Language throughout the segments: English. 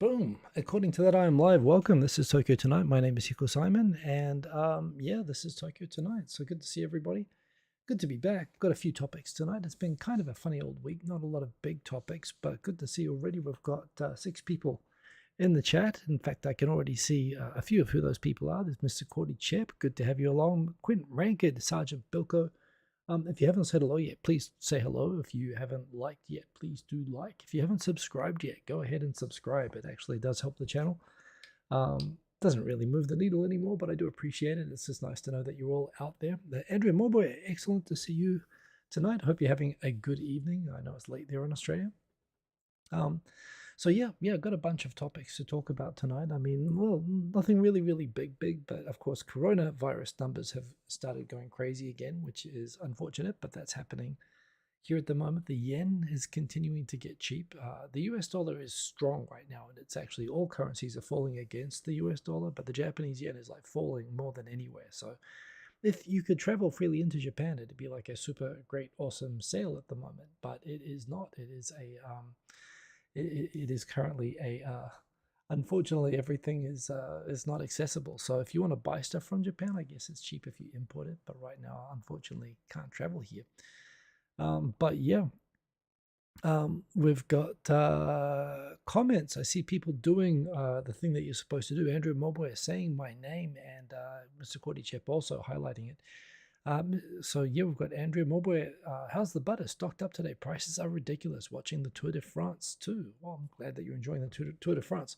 Boom. According to that, I am live. Welcome. This is Tokyo Tonight. My name is Hiko Simon. And yeah, this is Tokyo Tonight. So good to see everybody. Good to be back. Got a few topics tonight. It's been kind of a funny old week. Not a lot of big topics, but good to see already. We've got 6 people in the chat. In fact, I can already see a few of who those people are. There's Mr. Cordy Chep. Good to have you along. Quint Rankid, Sergeant Bilko. If you haven't said hello yet, please say hello. If you haven't liked yet, please do like. If you haven't subscribed yet, go ahead and subscribe. It actually does help the channel. Doesn't really move the needle anymore, but I do appreciate it. It's just nice to know that you're all out there. Andrea Morboy, excellent to see you tonight. Hope you're having a good evening. I know it's late there in Australia. So yeah, I've got a bunch of topics to talk about tonight. I mean, well, nothing really big, but of course, coronavirus numbers have started going crazy again, which is unfortunate, but that's happening here at the moment. The yen is continuing to get cheap. The US dollar is strong right now, and it's actually all currencies are falling against the US dollar, but the Japanese yen is like falling more than anywhere. So if you could travel freely into Japan, it'd be like a super great, awesome sale at the moment, but it is not. It is a it is currently a unfortunately everything is not accessible. So if you want to buy stuff from Japan, I guess it's cheap if you import it, but right now unfortunately can't travel here. But yeah, we've got comments. I see people doing the thing that you're supposed to do. Andrew Mobway is saying my name, and Mr. Cordy Chep also highlighting it. So yeah, we've got Andrea Morboy. How's the butter? Stocked up today. Prices are ridiculous. Watching the Tour de France too. Well, I'm glad that you're enjoying the Tour de France.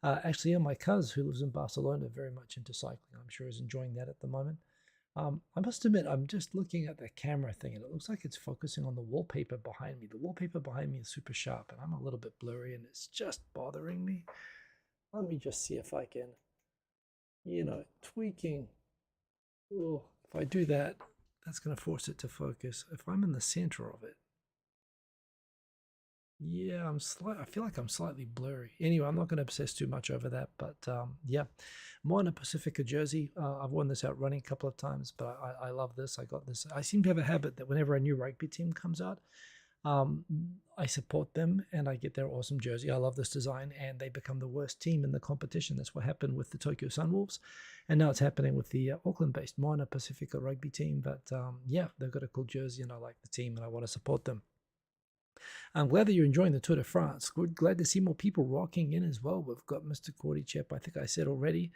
Actually, yeah, my cousin who lives in Barcelona, very much into cycling. I'm sure is enjoying that at the moment. I must admit, I'm just looking at the camera thing, and it looks like it's focusing on the wallpaper behind me. The wallpaper behind me is super sharp, and I'm a little bit blurry, and it's just bothering me. Let me just see if I can, tweaking. Oh, if I do that, that's going to force it to focus. If I'm in the center of it, yeah, I feel like I'm slightly blurry. Anyway, I'm not going to obsess too much over that, but yeah. Moana Pacifica jersey. I've worn this out running a couple of times, but I love this. I got this. I seem to have a habit that whenever a new rugby team comes out, um, I support them and I get their awesome jersey. I love this design, and they become the worst team in the competition. That's what happened with the Tokyo Sunwolves, and now it's happening with the Auckland-based Moana Pacifica rugby team. But yeah, they've got a cool jersey, and I like the team, and I want to support them. I'm glad that you're enjoying the Tour de France. Glad to see more people rocking in as well. We've got Mr. Cordy Chep, I think I said already.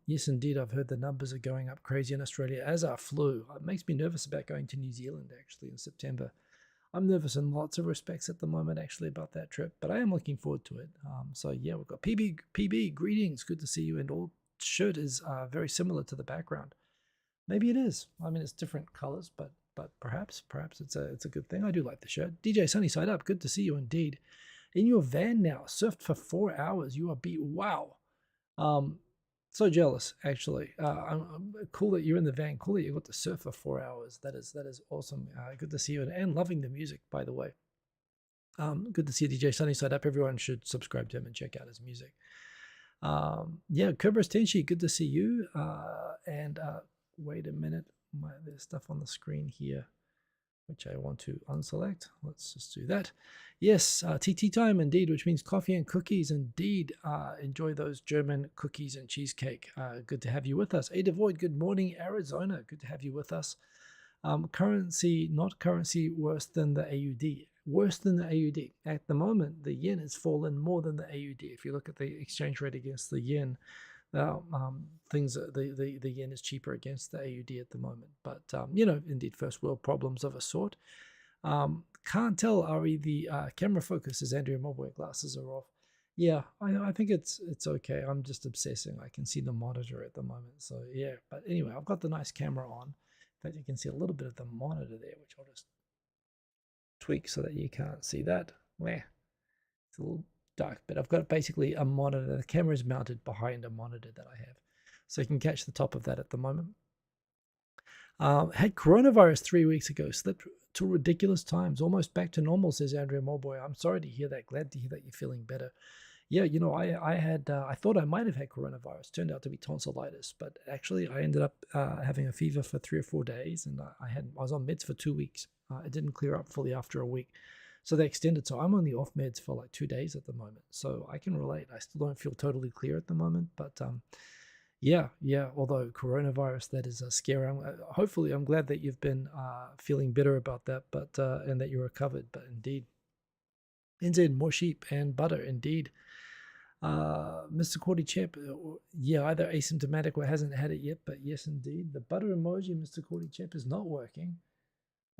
Yes, indeed, I've heard the numbers are going up crazy in Australia, as are flu. It makes me nervous about going to New Zealand, actually, in September. I'm nervous in lots of respects at the moment, actually, about that trip, but I am looking forward to it. So yeah, we've got PB, greetings, good to see you, and all shirt is very similar to the background. Maybe it is. I mean, it's different colors, but perhaps it's a good thing. I do like the shirt. DJ Sunny Side Up, good to see you indeed. In your van now, surfed for 4 hours. You are beat. Wow. So jealous, actually. I'm cool that you're in the van. Cool that you got to surf for 4 hours. That is awesome. Good to see you, and loving the music, by the way. Good to see DJ Sunny Side Up. Everyone should subscribe to him and check out his music. Yeah, Cobras Tenshi, good to see you. And wait a minute, there's stuff on the screen here which I want to unselect. Let's just do that. Yes, TT time indeed, which means coffee and cookies indeed. Enjoy those German cookies and cheesecake. Good to have you with us. Ada Void, good morning, Arizona. Good to have you with us. Currency, not currency, worse than the AUD. Worse than the AUD. At the moment, the yen has fallen more than the AUD. If you look at the exchange rate against the yen, the yen is cheaper against the AUD at the moment. But indeed, first world problems of a sort. Can't tell, Ari. The camera focus is Andrea Mobway. Glasses are off. Yeah, I think it's okay. I'm just obsessing. I can see the monitor at the moment. So yeah, but anyway, I've got the nice camera on. In fact, you can see a little bit of the monitor there, which I'll just tweak so that you can't see that. Where it's a little dark, but I've got basically a monitor. The camera is mounted behind a monitor that I have, so you can catch the top of that at the moment. Had coronavirus 3 weeks ago, slept to ridiculous times, almost back to normal, says Andrea Morboy. I'm sorry to hear that. Glad to hear that you're feeling better. Yeah, I thought I might have had coronavirus. Turned out to be tonsillitis, but actually I ended up having a fever for 3 or 4 days, and I was on meds for 2 weeks. It didn't clear up fully after a week. So they extended. So I'm only off meds for like 2 days at the moment. So I can relate. I still don't feel totally clear at the moment, but yeah. Although coronavirus, that is scary. Hopefully, I'm glad that you've been feeling better about that, but and that you're recovered. But indeed, more sheep and butter. Indeed, Mr. Cordy Champ. Yeah, either asymptomatic or hasn't had it yet. But yes, indeed, the butter emoji, Mr. Cordy Champ, is not working.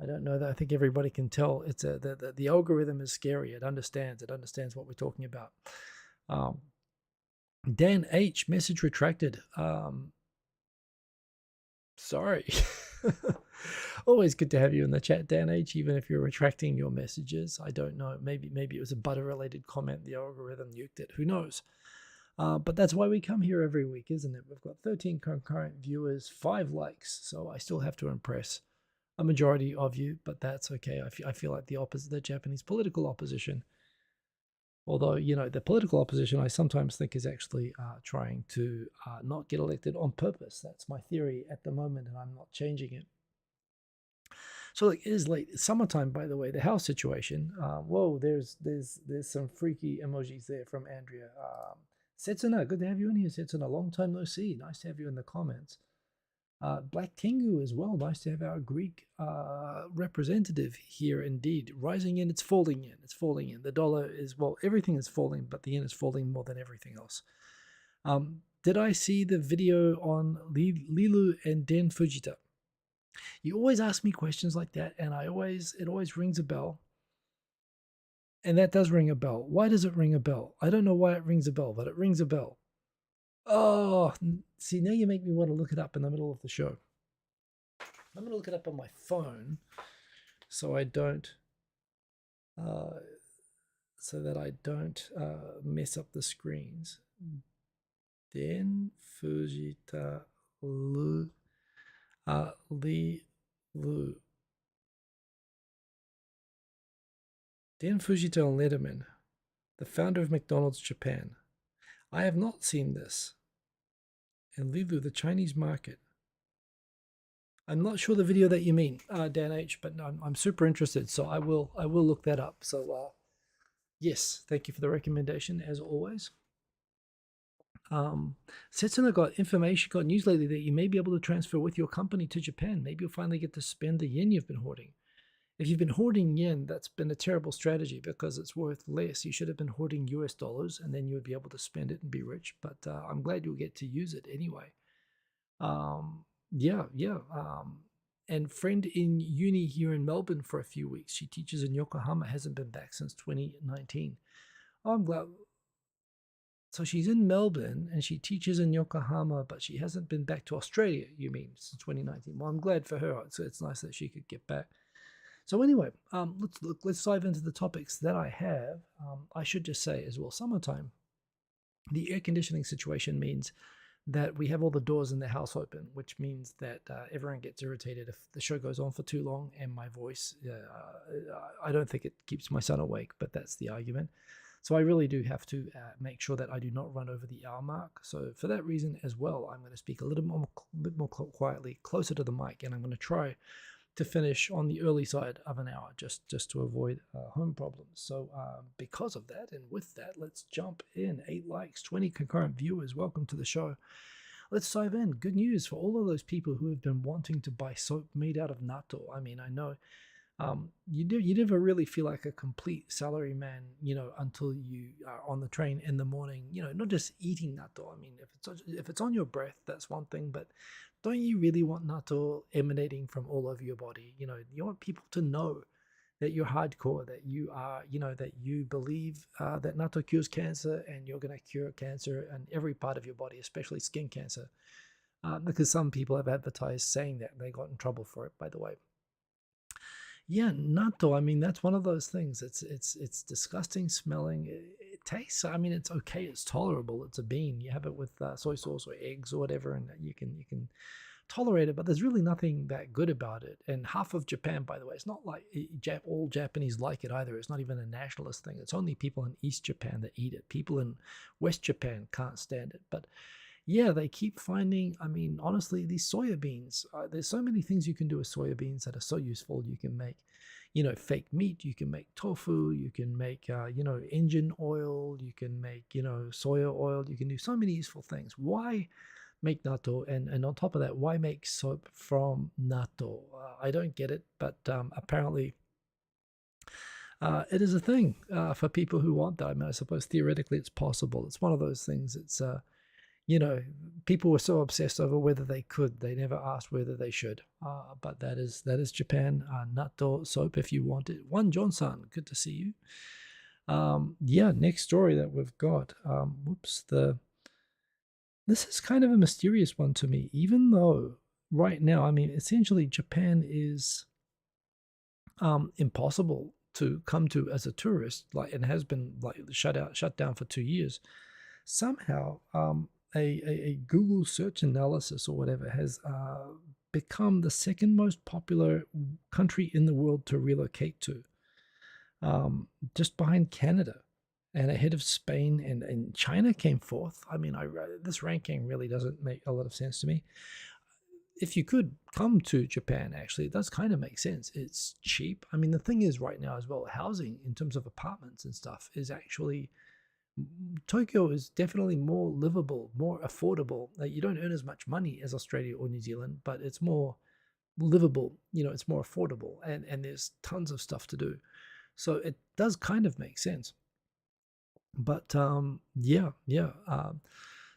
I don't know that. I think everybody can tell. It's the algorithm is scary. It understands. It understands what we're talking about. Dan H, message retracted. Sorry. Always good to have you in the chat, Dan H, even if you're retracting your messages. I don't know. Maybe it was a butter related comment. The algorithm nuked it. Who knows? But that's why we come here every week, isn't it? We've got 13 concurrent viewers, 5 likes. So I still have to impress a majority of you, but that's okay. I feel like the Japanese political opposition, although, the political opposition I sometimes think is actually trying to not get elected on purpose. That's my theory at the moment, and I'm not changing it. So it is late. It's summertime, by the way. The house situation. Whoa, there's some freaky emojis there from Andrea. Setsuna, good to have you in here, Setsuna. Long time no see. Nice to have you in the comments. Black Tengu as well. Nice to have our Greek representative here indeed. Rising in, it's falling in. It's falling in. The dollar is, well, everything is falling, but the yen is falling more than everything else. Did I see the video on Lilu and Den Fujita? You always ask me questions like that, and it always rings a bell. And that does ring a bell. Why does it ring a bell? I don't know why it rings a bell, but it rings a bell. Oh, see, now you make me want to look it up in the middle of the show. I'm going to look it up on my phone so I don't, mess up the screens. Den Fujita Lu Lu. Den Fujita on Letterman, the founder of McDonald's Japan. I have not seen this. And Lilu, the Chinese market. I'm not sure the video that you mean, Dan H, but I'm super interested, so I will look that up. So yes, thank you for the recommendation as always. Setsuna got news lately that you may be able to transfer with your company to Japan. Maybe you'll finally get to spend the yen you've been hoarding. If you've been hoarding yen, that's been a terrible strategy because it's worth less. You should have been hoarding US dollars, and then you would be able to spend it and be rich. But I'm glad you'll get to use it anyway. And friend in uni here in Melbourne for a few weeks. She teaches in Yokohama, hasn't been back since 2019. Oh, I'm glad. So she's in Melbourne and she teaches in Yokohama, but she hasn't been back to Australia, you mean, since 2019. Well, I'm glad for her. So it's nice that she could get back. So anyway, let's dive into the topics that I have. I should just say as well, summertime, the air conditioning situation means that we have all the doors in the house open, which means that everyone gets irritated if the show goes on for too long and my voice, I don't think it keeps my son awake, but that's the argument. So I really do have to make sure that I do not run over the hour mark. So for that reason as well, I'm going to speak a bit more quietly, closer to the mic, and I'm going to try to finish on the early side of an hour, just to avoid home problems. So because of that, and with that, let's jump in. 8 likes, 20 concurrent viewers. Welcome to the show. Let's dive in. Good news for all of those people who have been wanting to buy soap made out of natto. I mean, I know you never really feel like a complete salary man, until you are on the train in the morning, not just eating natto. I mean, if it's on your breath, that's one thing, but don't you really want natto emanating from all over your body? You want people to know that you're hardcore, that you are, that you believe that natto cures cancer, and you're going to cure cancer in every part of your body, especially skin cancer, because some people have advertised saying that. They got in trouble for it, by the way. Yeah, natto. I mean, that's one of those things. It's disgusting smelling. It tastes. I mean, it's okay. It's tolerable. It's a bean. You have it with soy sauce or eggs or whatever, and you can tolerate it. But there's really nothing that good about it. And half of Japan, by the way, it's not like all Japanese like it either. It's not even a nationalist thing. It's only people in East Japan that eat it. People in West Japan can't stand it. But yeah, they keep finding. I mean, honestly, these soya beans. There's so many things you can do with soya beans that are so useful. You can make, fake meat. You can make tofu. You can make, engine oil. You can make, soya oil. You can do so many useful things. Why make natto? And on top of that, why make soap from natto? I don't get it, but apparently it is a thing for people who want that. I mean, I suppose theoretically it's possible. It's one of those things. It's you know, people were so obsessed over whether they could, they never asked whether they should. But that is Japan. Natto soap, if you want it. One Johnson, good to see you. Yeah, next story that we've got. This is kind of a mysterious one to me, even though right now, I mean, essentially Japan is impossible to come to as a tourist, like, and has been like shut down for 2 years. Somehow, a Google search analysis or whatever has become the second most popular country in the world to relocate to, just behind Canada and ahead of Spain, and China came fourth. I mean, this ranking really doesn't make a lot of sense to me. If you could come to Japan, actually, it does kind of make sense. It's cheap. I mean, the thing is right now as well, housing in terms of apartments and stuff is actually, Tokyo is definitely more livable, more affordable. You don't earn as much money as Australia or New Zealand, but it's more livable. It's more affordable, and there's tons of stuff to do. So it does kind of make sense. But yeah.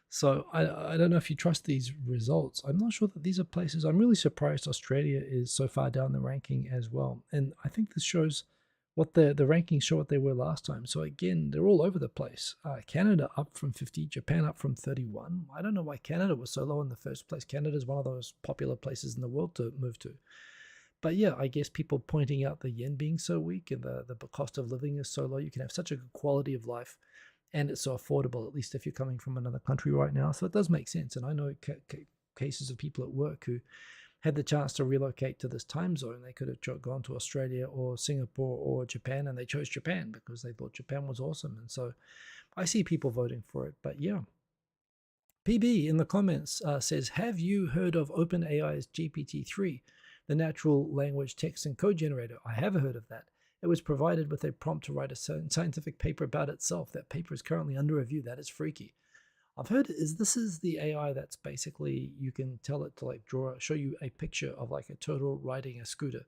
So I don't know if you trust these results. I'm not sure that these are places. I'm really surprised Australia is so far down the ranking as well. And I think this shows what the rankings show what they were last time. So again, they're all over the place. Canada up from 50, Japan up from 31. I don't know why Canada was so low in the first place. Canada is one of those popular places in the world to move to. But yeah, I guess people pointing out the yen being so weak and the cost of living is so low. You can have such a good quality of life, and it's so affordable, at least if you're coming from another country right now. So it does make sense. And I know cases of people at work who had the chance to relocate to this time zone. They could have gone to Australia or Singapore or Japan, and they chose Japan because they thought Japan was awesome. And so I see people voting for it. But yeah. PB in the comments says, have you heard of OpenAI's GPT-3, the natural language text and code generator? I have heard of that. It was provided with a prompt to write a scientific paper about itself. That paper is currently under review. That is freaky. I've heard this is the AI that's basically, you can tell it to like show you a picture of like a turtle riding a scooter,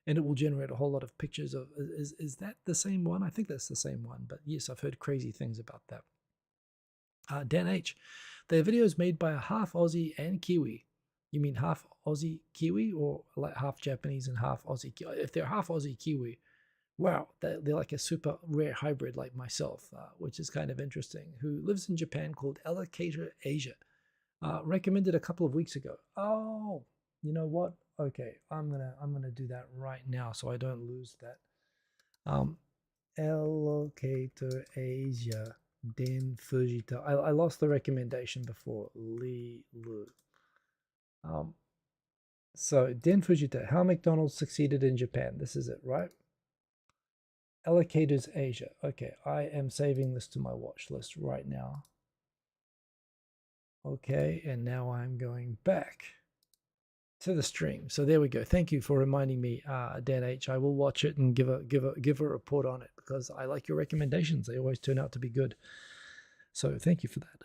and it will generate a whole lot of pictures of. Is that the same one? I think that's the same one. But yes, I've heard crazy things about that. Dan H. Their videos made by a half Aussie and Kiwi. You mean half Aussie Kiwi or like half Japanese and half Aussie? If they're half Aussie Kiwi, wow, they're like a super rare hybrid like myself, which is kind of interesting, who lives in Japan, called Allocator Asia. Recommended a couple of weeks ago. Oh, you know what? Okay, I'm gonna do that right now so I don't lose that. Allocator Asia, Den Fujita. I lost the recommendation before. Li Lu. So Den Fujita, how McDonald's succeeded in Japan. This is it, right? Allocators Asia. Okay, I am saving this to my watch list right now. Okay, and now I'm going back to the stream. So there we go. Thank you for reminding me, Dan H. I will watch it and give a report on it because I like your recommendations. They always turn out to be good. So thank you for that.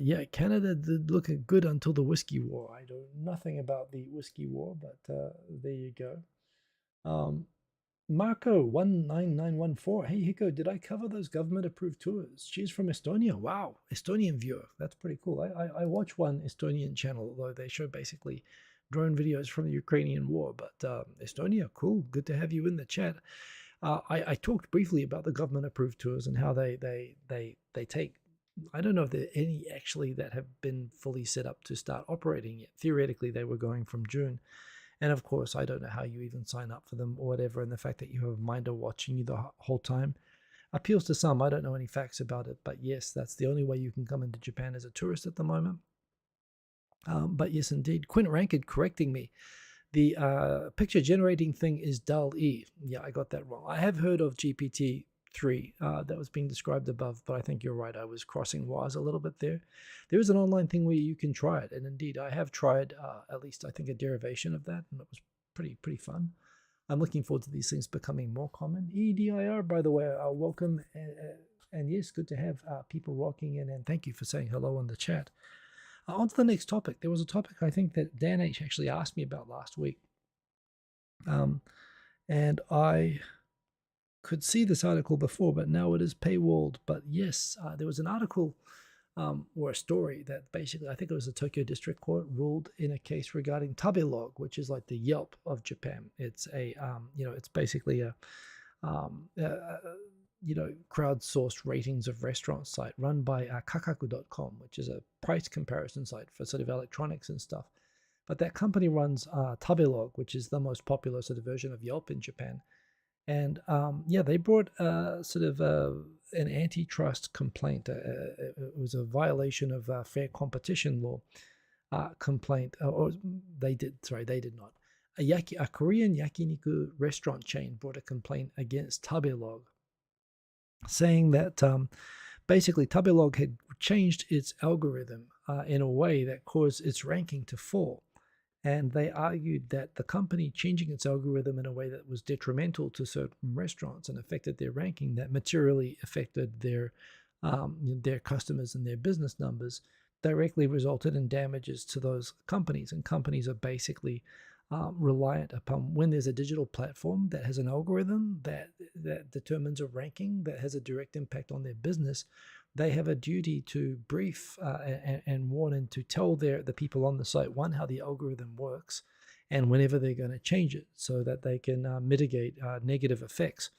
Yeah, Canada did look good until the Whiskey War. I know nothing about the Whiskey War, but there you go. Marco19914. Hey, Hiko, did I cover those government-approved tours? She's from Estonia. Wow, Estonian viewer. That's pretty cool. I watch one Estonian channel, although they show basically drone videos from the Ukrainian war. But Estonia, cool. Good to have you in the chat. I talked briefly about the government-approved tours and how they take. I don't know if there are any actually that have been fully set up to start operating yet. Theoretically, they were going from June. And of course, I don't know how you even sign up for them or whatever. And the fact that you have a minder watching you the whole time appeals to some. I don't know any facts about it. But yes, that's the only way you can come into Japan as a tourist at the moment. But yes, indeed. Quint Ranked correcting me. The picture generating thing is DALL-E. Yeah, I got that wrong. I have heard of GPT 3 that was being described above, but I think you're right. I was crossing wires a little bit there. There is an online thing where you can try it, and indeed, I have tried at least I think a derivation of that, and it was pretty fun. I'm looking forward to these things becoming more common. EDIR, by the way, welcome, and yes, good to have people rocking in, and thank you for saying hello in the chat. On to the next topic. There was a topic I think that Dan H actually asked me about last week, and I could see this article before, but now it is paywalled. But yes, there was an article or a story that basically, I think it was the Tokyo District Court ruled in a case regarding Tabelog, which is like the Yelp of Japan. It's a, it's basically a, crowdsourced ratings of restaurant site run by kakaku.com, which is a price comparison site for sort of electronics and stuff. But that company runs Tabelog, which is the most popular sort of version of Yelp in Japan. And they brought sort of an antitrust complaint. It was a violation of fair competition law complaint, or they did not. A Korean yakiniku restaurant chain brought a complaint against Tabelog, saying that basically Tabelog had changed its algorithm in a way that caused its ranking to fall. And they argued that the company changing its algorithm in a way that was detrimental to certain restaurants and affected their ranking, that materially affected their customers and their business numbers, directly resulted in damages to those companies. And companies are basically reliant upon, when there's a digital platform that has an algorithm that determines a ranking that has a direct impact on their business, they have a duty to brief and warn and to tell the people on the site, one, how the algorithm works, and whenever they're going to change it so that they can mitigate negative effects.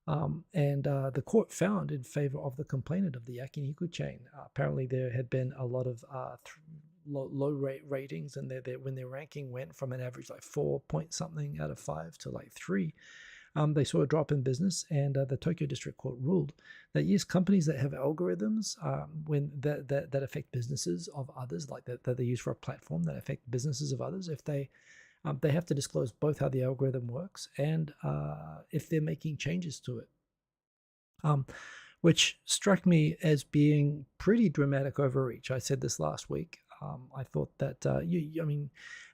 And the court found in favor of the complainant of the yakiniku chain. Apparently there had been a lot of low rate ratings, and when their ranking went from an average like 4 point something out of 5 to like 3, they saw a drop in business, and the Tokyo District Court ruled that yes, companies that have algorithms when that affect businesses of others, like that they use for a platform that affect businesses of others, if they have to disclose both how the algorithm works and if they're making changes to it, which struck me as being pretty dramatic overreach. I said this last week. I thought that,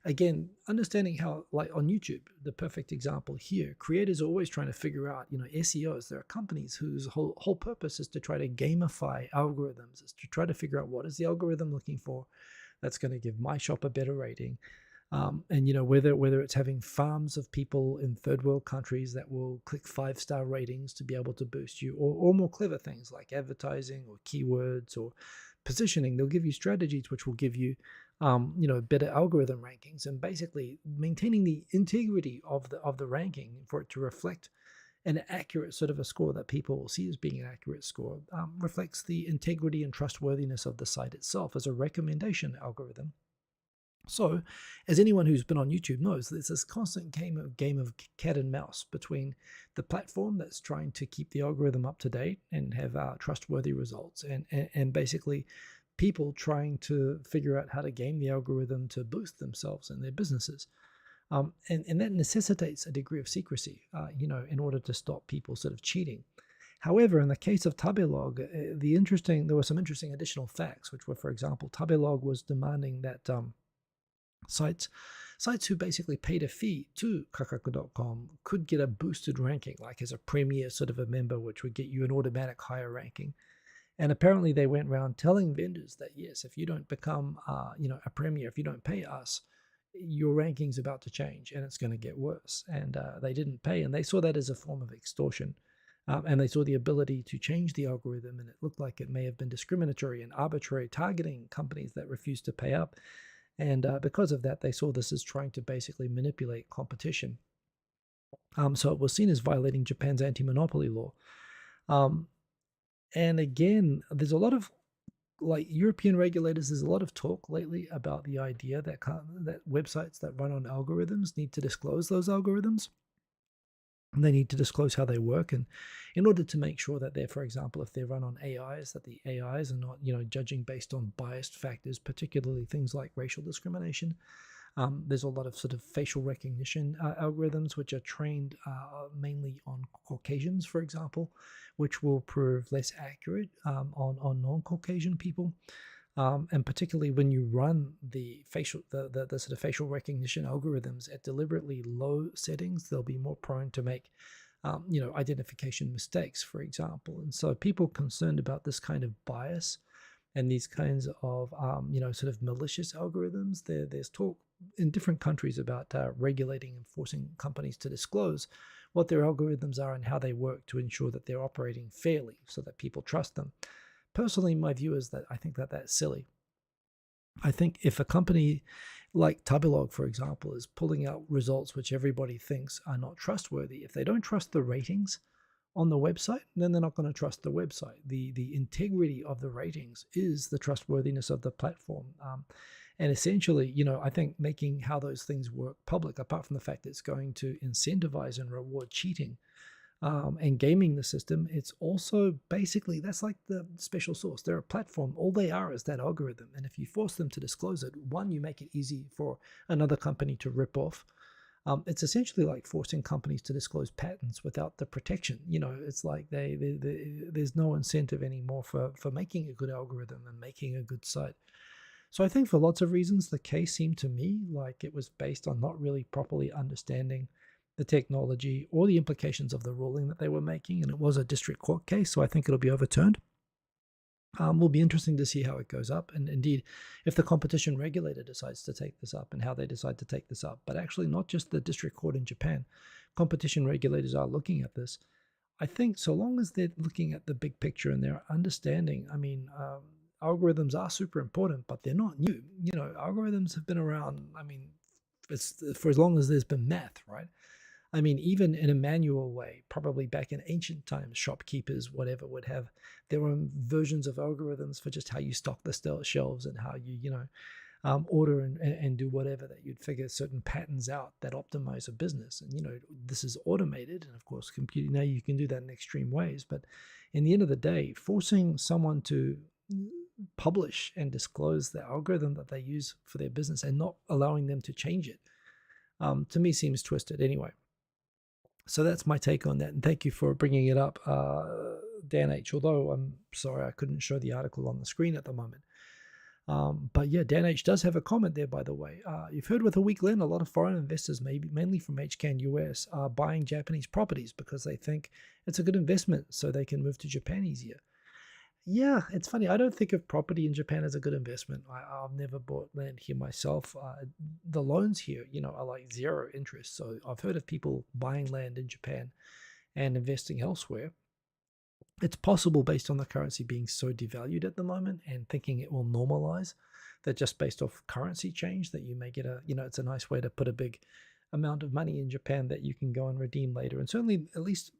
again, understanding how, like on YouTube, the perfect example here, creators are always trying to figure out, SEOs. There are companies whose whole purpose is to try to gamify algorithms, is to try to figure out what is the algorithm looking for that's going to give my shop a better rating. And, whether it's having farms of people in third world countries that will click 5-star ratings to be able to boost you, or more clever things like advertising or keywords or positioning. They'll give you strategies which will give you, better algorithm rankings, and basically maintaining the integrity of the ranking for it to reflect an accurate sort of a score that people will see as being an accurate score, reflects the integrity and trustworthiness of the site itself as a recommendation algorithm. So, as anyone who's been on YouTube knows, there's this constant game of cat and mouse between the platform that's trying to keep the algorithm up to date and have trustworthy results, and basically people trying to figure out how to game the algorithm to boost themselves and their businesses. And that necessitates a degree of secrecy, in order to stop people sort of cheating. However, in the case of Tabelog, there were some interesting additional facts, which were, for example, Tabelog was demanding that sites who basically paid a fee to kakaku.com could get a boosted ranking, like as a premier sort of a member, which would get you an automatic higher ranking. And apparently they went around telling vendors that, yes, if you don't become, a premier, if you don't pay us, your ranking's about to change and it's going to get worse. And they didn't pay, and they saw that as a form of extortion. And they saw the ability to change the algorithm, and it looked like it may have been discriminatory and arbitrary, targeting companies that refused to pay up. And because of that, they saw this as trying to basically manipulate competition. So it was seen as violating Japan's anti-monopoly law. And again, there's a lot of, like, European regulators, there's a lot of talk lately about the idea that websites that run on algorithms need to disclose those algorithms. And they need to disclose how they work, and in order to make sure that they're, for example, if they run on AIs, that the AIs are not, judging based on biased factors, particularly things like racial discrimination. There's a lot of sort of facial recognition algorithms which are trained mainly on Caucasians, for example, which will prove less accurate on non-Caucasian people. And particularly when you run the sort of facial recognition algorithms at deliberately low settings, they'll be more prone to make identification mistakes, for example. And so people concerned about this kind of bias and these kinds of sort of malicious algorithms. There's talk in different countries about regulating and forcing companies to disclose what their algorithms are and how they work to ensure that they're operating fairly so that people trust them. Personally, my view is that I think that that's silly. I think if a company like Tabelog, for example, is pulling out results which everybody thinks are not trustworthy, if they don't trust the ratings on the website, then they're not going to trust the website. The integrity of the ratings is the trustworthiness of the platform. And essentially, I think making how those things work public, apart from the fact that it's going to incentivize and reward cheating, and gaming the system, it's also basically, that's like the special sauce. They're a platform. All they are is that algorithm. And if you force them to disclose it, one, you make it easy for another company to rip off. It's essentially like forcing companies to disclose patents without the protection. It's like there's no incentive anymore for making a good algorithm and making a good site. So I think for lots of reasons, the case seemed to me like it was based on not really properly understanding the technology or the implications of the ruling that they were making. And it was a district court case, so I think it'll be overturned. Will be interesting to see how it goes up. And indeed, if the competition regulator decides to take this up and how they decide to take this up. But actually, not just the district court in Japan. Competition regulators are looking at this. I think so long as they're looking at the big picture and they're understanding, algorithms are super important, but they're not new. Algorithms have been around, it's for as long as there's been math, right? Even in a manual way, probably back in ancient times, shopkeepers, whatever, would have their own versions of algorithms for just how you stock the shelves and how you, order and do whatever, that you'd figure certain patterns out that optimize a business. And, this is automated. And of course, computing now, you can do that in extreme ways. But in the end of the day, forcing someone to publish and disclose the algorithm that they use for their business and not allowing them to change it, to me seems twisted anyway. So that's my take on that. And thank you for bringing it up, Dan H. Although I'm sorry I couldn't show the article on the screen at the moment. But yeah, Dan H. does have a comment there, by the way. You've heard with a weak yen, a lot of foreign investors, mainly from HCAN US, are buying Japanese properties because they think it's a good investment so they can move to Japan easier. Yeah, it's funny. I don't think of property in Japan as a good investment. I've never bought land here myself. The loans here, are like zero interest. So I've heard of people buying land in Japan and investing elsewhere. It's possible based on the currency being so devalued at the moment and thinking it will normalize, that just based off currency change that you may get it's a nice way to put a big amount of money in Japan that you can go and redeem later. And certainly, at least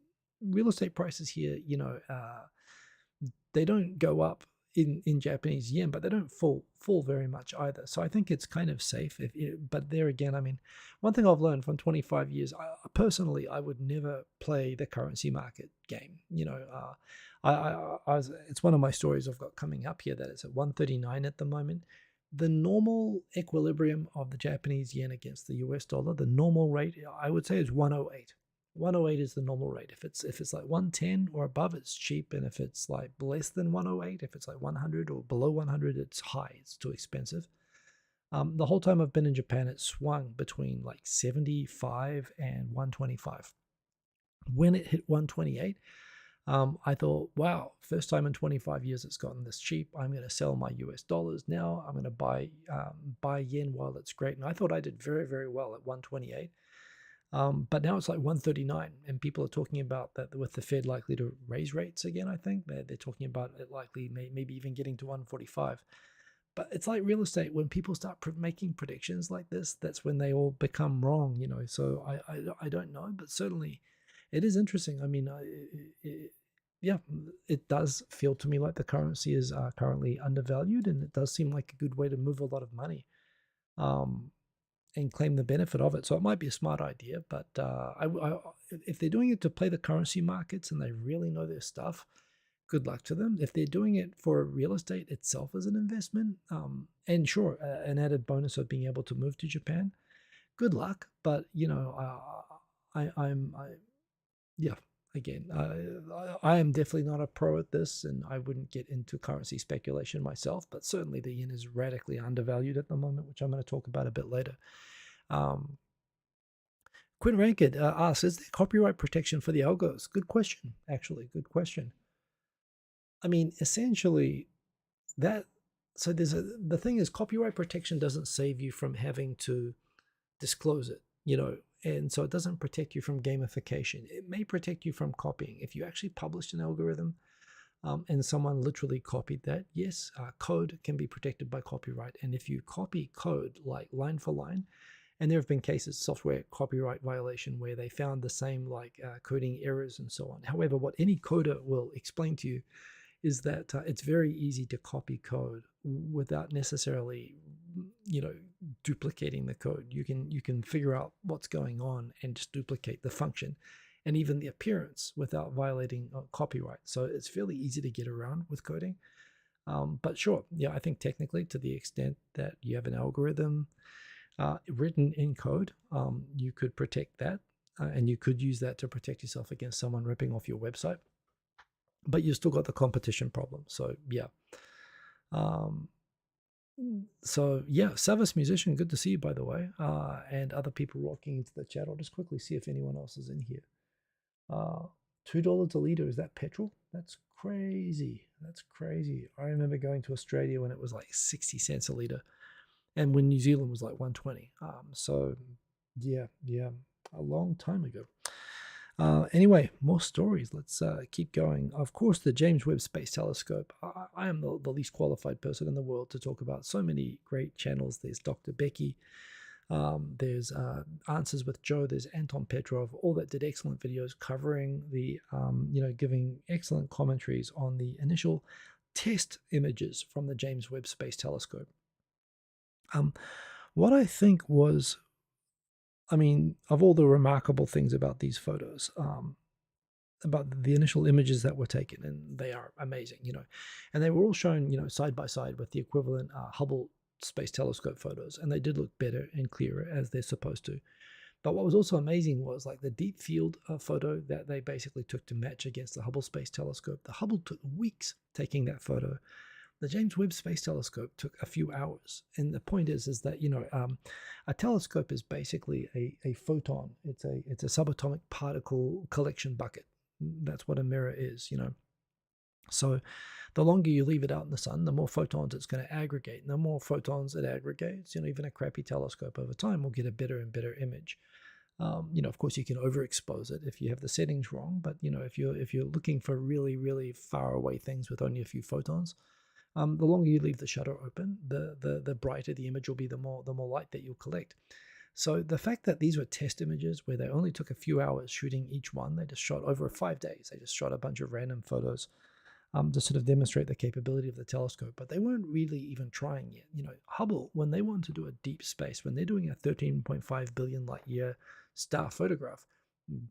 real estate prices here, they don't go up in Japanese yen, but they don't fall very much either. So I think it's kind of safe. But there again, one thing I've learned from 25 years, personally, I would never play the currency market game. It's one of my stories I've got coming up here that it's at 139 at the moment. The normal equilibrium of the Japanese yen against the US dollar, the normal rate, I would say, is 108. 108 is the normal rate. If it's like 110 or above, it's cheap. And if it's like less than 108, if it's like 100 or below 100, it's high. It's too expensive. The whole time I've been in Japan, it swung between like 75 and 125. When it hit 128, I thought, wow, first time in 25 years it's gotten this cheap. I'm going to sell my US dollars now. I'm going to buy yen while it's great. And I thought I did very, very well at 128. But now it's like 139, and people are talking about that with the Fed likely to raise rates again. I think they're talking about it likely maybe even getting to 145. But it's like real estate. When people start making predictions like this, that's when they all become wrong, So I don't know, but certainly it is interesting. It does feel to me like the currency is currently undervalued, and it does seem like a good way to move a lot of money. And claim the benefit of it. So it might be a smart idea, but if they're doing it to play the currency markets and they really know their stuff, good luck to them. If they're doing it for real estate itself as an investment, and sure, an added bonus of being able to move to Japan, good luck. But I yeah, again, I am definitely not a pro at this, and I wouldn't get into currency speculation myself. But certainly, the yen is radically undervalued at the moment, which I'm going to talk about a bit later. Quinn Ranked asks, is there copyright protection for the algos? Good question, actually. Good question. I mean, essentially, the thing is, copyright protection doesn't save you from having to disclose it, and so it doesn't protect you from gamification. It may protect you from copying. If you actually published an algorithm and someone literally copied that, yes, code can be protected by copyright. And if you copy code like line for line, and there have been cases, software copyright violation, where they found the same coding errors and so on. However, what any coder will explain to you is that it's very easy to copy code without necessarily, duplicating the code. You can figure out what's going on and just duplicate the function and even the appearance without violating copyright. So it's fairly easy to get around with coding. But sure, yeah, I think technically, to the extent that you have an algorithm written in code, you could protect that, and you could use that to protect yourself against someone ripping off your website. But you still got the competition problem. So yeah. Savas Musician, good to see you, by the way, and other people rocking into the chat. I'll just quickly see if anyone else is in here. $2 a liter, is that petrol? That's crazy. That's crazy. I remember going to Australia when it was like 60 cents a liter, and when New Zealand was like 120. So yeah, a long time ago. Anyway, more stories. Let's keep going. Of course, the James Webb Space Telescope. I am the least qualified person in the world to talk about so many great channels. There's Dr. Becky. There's Answers with Joe. There's Anton Petrov. All that did excellent videos covering the, giving excellent commentaries on the initial test images from the James Webb Space Telescope. What I think was, of all the remarkable things about these photos, about the initial images that were taken, and they are amazing, and they were all shown, side by side with the equivalent Hubble Space Telescope photos, and they did look better and clearer, as they're supposed to. But what was also amazing was like the deep field photo that they basically took to match against the Hubble Space Telescope. The Hubble took weeks taking that photo. The James Webb Space Telescope took a few hours. And the point is that, a telescope is basically a photon. It's a subatomic particle collection bucket. That's what a mirror is, So the longer you leave it out in the sun, the more photons it's going to aggregate. And the more photons it aggregates, even a crappy telescope over time will get a better and better image. Of course, you can overexpose it if you have the settings wrong. But, if you're looking for really, really far away things with only a few photons, the longer you leave the shutter open, the brighter the image will be, the more light that you'll collect. So the fact that these were test images where they only took a few hours shooting each one, they just shot over 5 days. They just shot a bunch of random photos to sort of demonstrate the capability of the telescope. But they weren't really even trying yet. Hubble, when they want to do a deep space, when they're doing a 13.5 billion light year star photograph,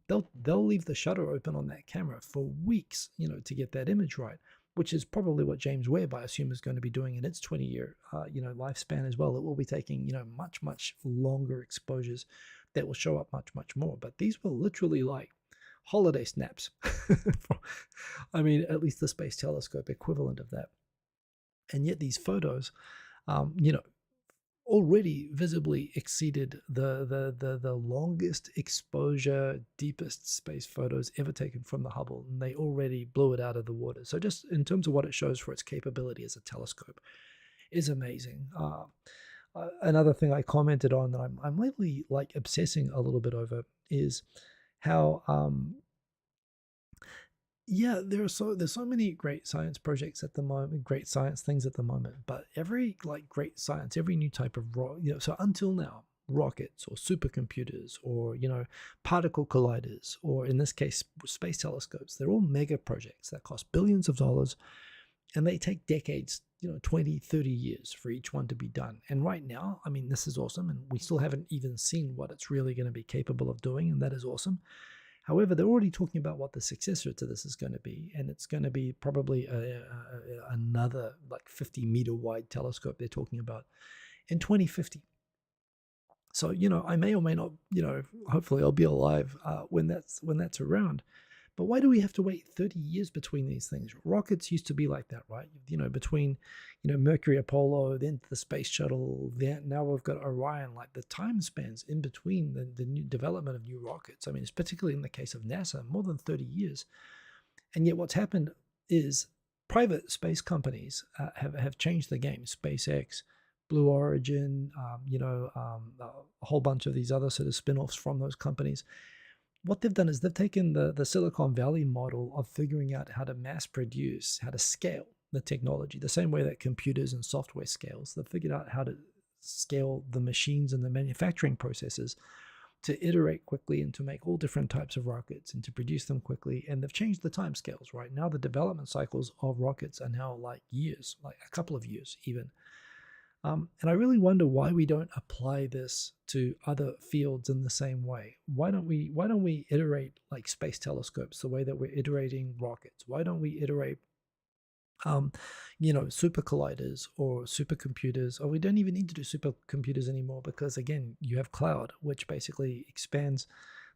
they'll leave the shutter open on that camera for weeks, to get that image right, which is probably what James Webb, I assume, is going to be doing in its 20-year, lifespan as well. It will be taking, much, much longer exposures that will show up much, much more. But these were literally like holiday snaps. At least the Space Telescope equivalent of that. And yet these photos, already visibly exceeded the longest exposure, deepest space photos ever taken from the Hubble, and they already blew it out of the water. So just in terms of what it shows for its capability as a telescope is amazing. Another thing I commented on that I'm lately like obsessing a little bit over is how there's so many great science projects at the moment, great science things at the moment, but every great science, every new type of so until now, rockets or supercomputers or particle colliders, or in this case space telescopes, they're all mega projects that cost billions of dollars, and they take decades, 20, 30 years for each one to be done. And right now, this is awesome, and we still haven't even seen what it's really going to be capable of doing, and that is awesome. However, they're already talking about what the successor to this is going to be, and it's going to be probably another like 50-meter wide telescope they're talking about in 2050. So, I may or may not, hopefully I'll be alive when that's around. But why do we have to wait 30 years between these things? Rockets used to be like that, right? Between, Mercury, Apollo, then the space shuttle, then now we've got Orion. Like the time spans in between the new development of new rockets. I mean, it's particularly in the case of NASA, more than 30 years. And yet what's happened is private space companies have changed the game. SpaceX, Blue Origin, a whole bunch of these other sort of spin-offs from those companies. What they've done is they've taken the Silicon Valley model of figuring out how to mass produce, how to scale the technology, the same way that computers and software scales. They've figured out how to scale the machines and the manufacturing processes to iterate quickly and to make all different types of rockets and to produce them quickly. And they've changed the time scales, right? Now the development cycles of rockets are now like years, like a couple of years even. And I really wonder why we don't apply this to other fields in the same way. Why don't we iterate like space telescopes the way that we're iterating rockets? Why don't we iterate super colliders or supercomputers? Or we don't even need to do supercomputers anymore because again, you have cloud, which basically expands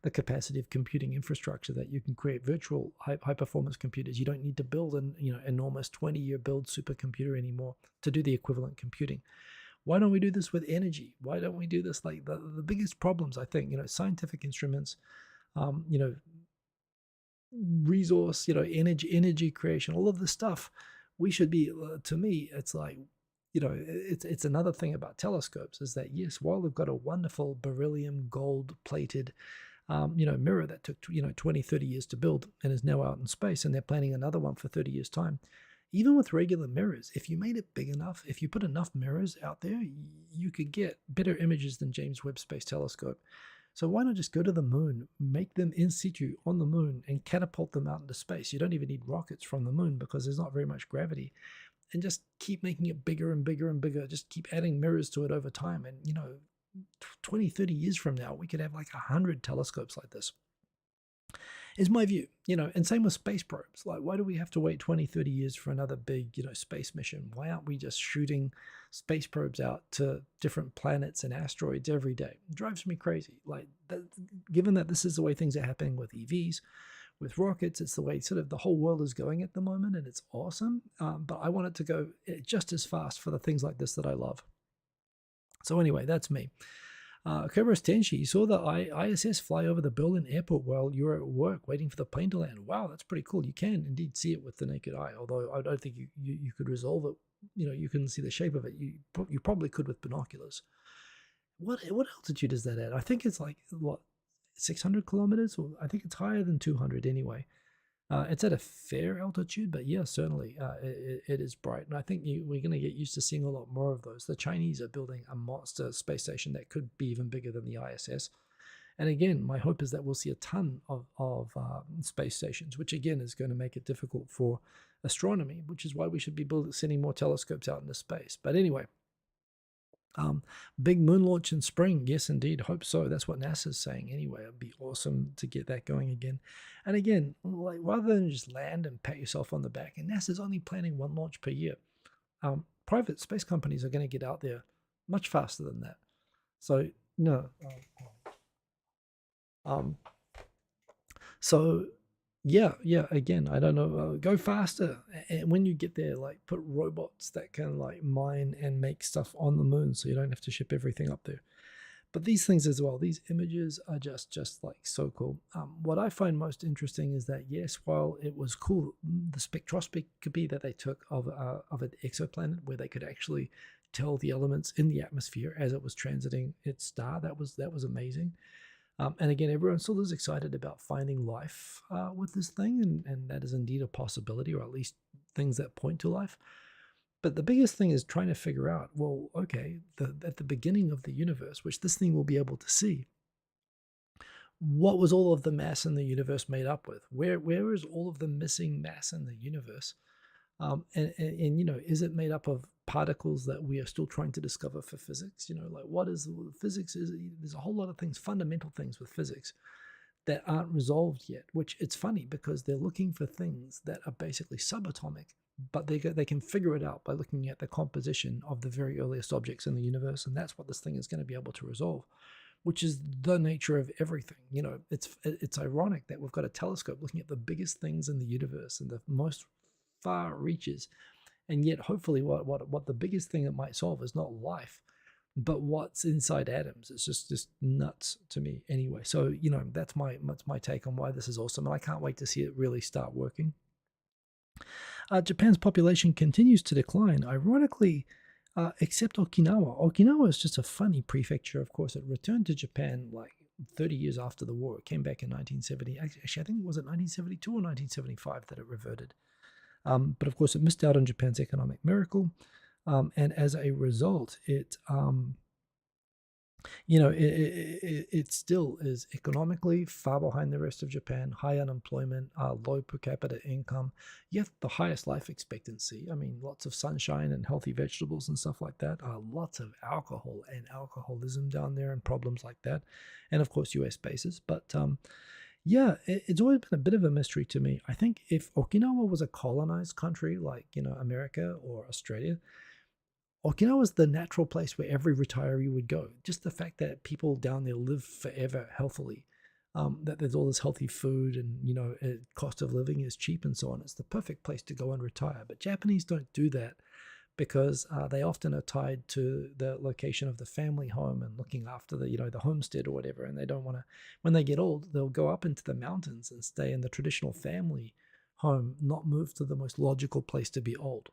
the capacity of computing infrastructure that you can create virtual high performance computers. You don't need to build an enormous 20-year build supercomputer anymore to do the equivalent computing. Why don't we do this with energy? Why don't we do this like the biggest problems, I think, scientific instruments, resource, energy creation, all of this stuff. We should be, to me, it's like, it's another thing about telescopes is that, yes, while they've got a wonderful beryllium gold plated mirror that took 20, 30 years to build and is now out in space, and they're planning another one for 30 years time. Even with regular mirrors, if you made it big enough, if you put enough mirrors out there, you could get better images than James Webb Space Telescope. So why not just go to the moon, make them in situ on the moon, and catapult them out into space? You don't even need rockets from the moon because there's not very much gravity. And just keep making it bigger and bigger and bigger. Just keep adding mirrors to it over time. And, 20, 30 years from now, we could have like 100 telescopes like this, is my view. And same with space probes. Like, why do we have to wait 20, 30 years for another big, space mission? Why aren't we just shooting space probes out to different planets and asteroids every day? It drives me crazy. Like, given that this is the way things are happening with EVs, with rockets, it's the way sort of the whole world is going at the moment, and it's awesome. But I want it to go just as fast for the things like this that I love. So anyway, that's me. Kerberos Tenshi, you saw the ISS fly over the Berlin airport while you were at work waiting for the plane to land. Wow, that's pretty cool. You can indeed see it with the naked eye, although I don't think you could resolve it. You can see the shape of it. You probably could with binoculars. What altitude is that at? I think it's like, 600 kilometers? Or I think it's higher than 200 anyway. It's at a fair altitude, but yeah, certainly it is bright. And I think we're going to get used to seeing a lot more of those. The Chinese are building a monster space station that could be even bigger than the ISS. And again, my hope is that we'll see a ton of space stations, which again is going to make it difficult for astronomy, which is why we should be sending more telescopes out into space. But anyway, big moon launch in spring. Yes, indeed. Hope so. That's what NASA's saying anyway. It'd be awesome to get that going again. And again, like, rather than just land and pat yourself on the back, and NASA's only planning one launch per year, private space companies are going to get out there much faster than that. So, no. So yeah, again, I don't know, go faster. And when you get there, like, put robots that can like mine and make stuff on the moon so you don't have to ship everything up there. But these things as well, these images are just like so cool. What I find most interesting is that, yes, while it was cool, the spectroscopy that they took of an exoplanet where they could actually tell the elements in the atmosphere as it was transiting its star, that was amazing. And again, everyone still is excited about finding life with this thing, and that is indeed a possibility, or at least things that point to life. But the biggest thing is trying to figure out, well, okay, at the beginning of the universe, which this thing will be able to see, what was all of the mass in the universe made up with? Where is all of the missing mass in the universe? And is it made up of particles that we are still trying to discover for physics? Like, what is physics? There's a whole lot of things, fundamental things with physics that aren't resolved yet, which it's funny because they're looking for things that are basically subatomic, but they can figure it out by looking at the composition of the very earliest objects in the universe, and that's what this thing is going to be able to resolve, which is the nature of everything. It's ironic that we've got a telescope looking at the biggest things in the universe and the most far reaches, and yet hopefully what the biggest thing it might solve is not life, but what's inside atoms. It's just nuts to me anyway. So that's my take on why this is awesome, and I can't wait to see it really start working. Japan's population continues to decline, ironically, except Okinawa. Okinawa is just a funny prefecture. Of course, it returned to Japan like 30 years after the war. It came back in 1970. Actually, I think it was 1972 or 1975 that it reverted. But of course, it missed out on Japan's economic miracle. And as a result, it still is economically far behind the rest of Japan. High unemployment, low per capita income, yet the highest life expectancy. I mean, lots of sunshine and healthy vegetables and stuff like that. Lots of alcohol and alcoholism down there and problems like that. And of course, US bases. But yeah, it's always been a bit of a mystery to me. I think if Okinawa was a colonized country like, America or Australia, Okinawa is the natural place where every retiree would go. Just the fact that people down there live forever healthily, that there's all this healthy food and, cost of living is cheap and so on. It's the perfect place to go and retire. But Japanese don't do that because they often are tied to the location of the family home and looking after the homestead or whatever. And they don't want to, when they get old, they'll go up into the mountains and stay in the traditional family home, not move to the most logical place to be old.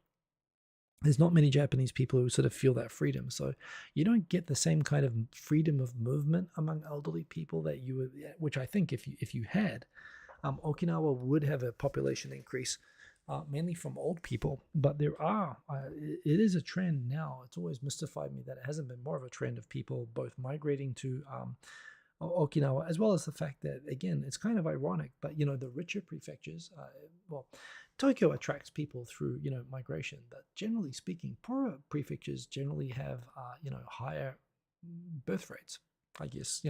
There's not many Japanese people who sort of feel that freedom. So you don't get the same kind of freedom of movement among elderly people that you would, which I think if you had, Okinawa would have a population increase, mainly from old people. But it is a trend now. It's always mystified me that it hasn't been more of a trend of people both migrating to Okinawa, as well as the fact that, again, it's kind of ironic, but the richer prefectures, Tokyo attracts people through migration, but generally speaking, poorer prefectures generally have higher birth rates. I guess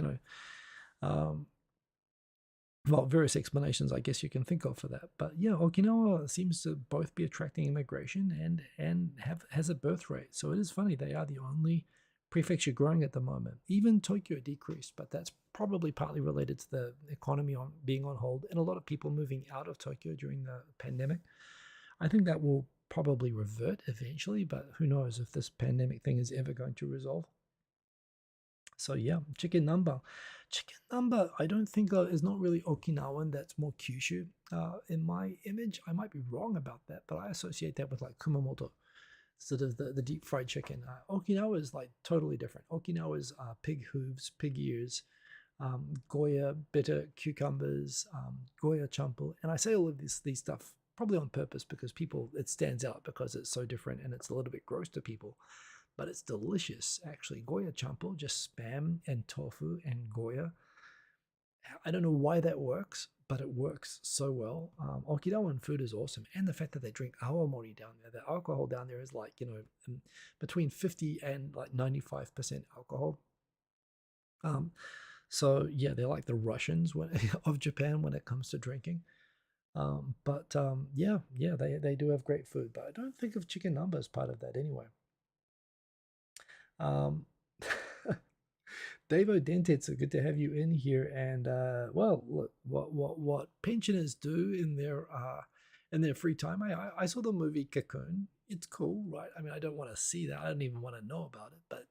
various explanations I guess you can think of for that. But yeah, Okinawa seems to both be attracting immigration and has a birth rate. So it is funny, they are the only prefecture growing at the moment. Even Tokyo decreased, but that's probably partly related to the economy being on hold and a lot of people moving out of Tokyo during the pandemic. I think that will probably revert eventually, but who knows if this pandemic thing is ever going to resolve. So yeah, chicken number. Chicken number, I don't think is not really Okinawan. That's more Kyushu in my image. I might be wrong about that, but I associate that with like Kumamoto, sort of the deep fried chicken. Okinawa is like totally different. Okinawa is pig hooves, pig ears, Goya bitter cucumbers, Goya champo. And I say all of these stuff probably on purpose because it stands out because it's so different and it's a little bit gross to people. But it's delicious, actually. Goya champo, just spam and tofu and Goya. I don't know why that works, but it works so well. Okinawan food is awesome. And the fact that they drink awamori down there, the alcohol down there is like, between 50 and like 95% alcohol. So yeah, they're like the Russians of Japan when it comes to drinking. Yeah, they do have great food, but I don't think of chicken number as part of that anyway. Dave O'Dentits, so good to have you in here. And well, look, what pensioners do in their free time. I saw the movie Cocoon. It's cool, right? I mean, I don't want to see that. I don't even want to know about it. But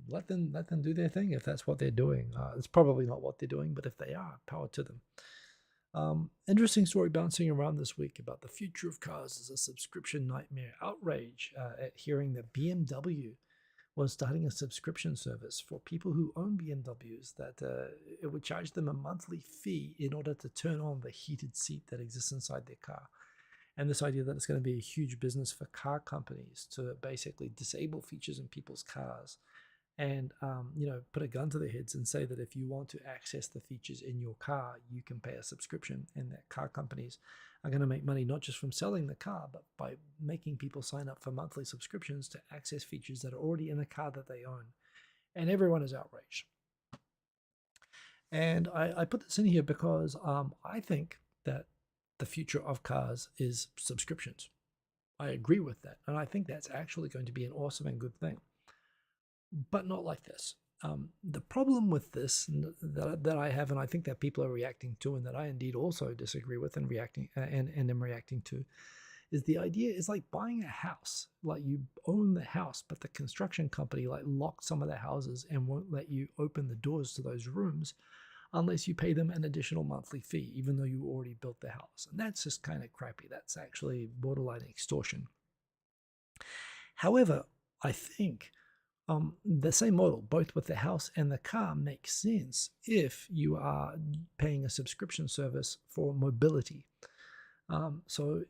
let them do their thing if that's what they're doing. It's probably not what they're doing, but if they are, power to them. Interesting story bouncing around this week about the future of cars as a subscription nightmare. Outrage at hearing that BMW was starting a subscription service for people who own BMWs that it would charge them a monthly fee in order to turn on the heated seat that exists inside their car. And this idea that it's going to be a huge business for car companies to basically disable features in people's cars and put a gun to their heads and say that if you want to access the features in your car, you can pay a subscription, and that car companies are going to make money not just from selling the car, but by making people sign up for monthly subscriptions to access features that are already in the car that they own. And everyone is outraged. And I put this in here because I think that the future of cars is subscriptions. I agree with that. And I think that's actually going to be an awesome and good thing, but not like this. The problem with this that I have, and I think that people are reacting to, and that I indeed also disagree with and reacting and am reacting to, is the idea is like buying a house. Like you own the house, but the construction company like locks some of the houses and won't let you open the doors to those rooms unless you pay them an additional monthly fee, even though you already built the house. And that's just kind of crappy. That's actually borderline extortion. However, I think the same model, both with the house and the car, makes sense if you are paying a subscription service for mobility. So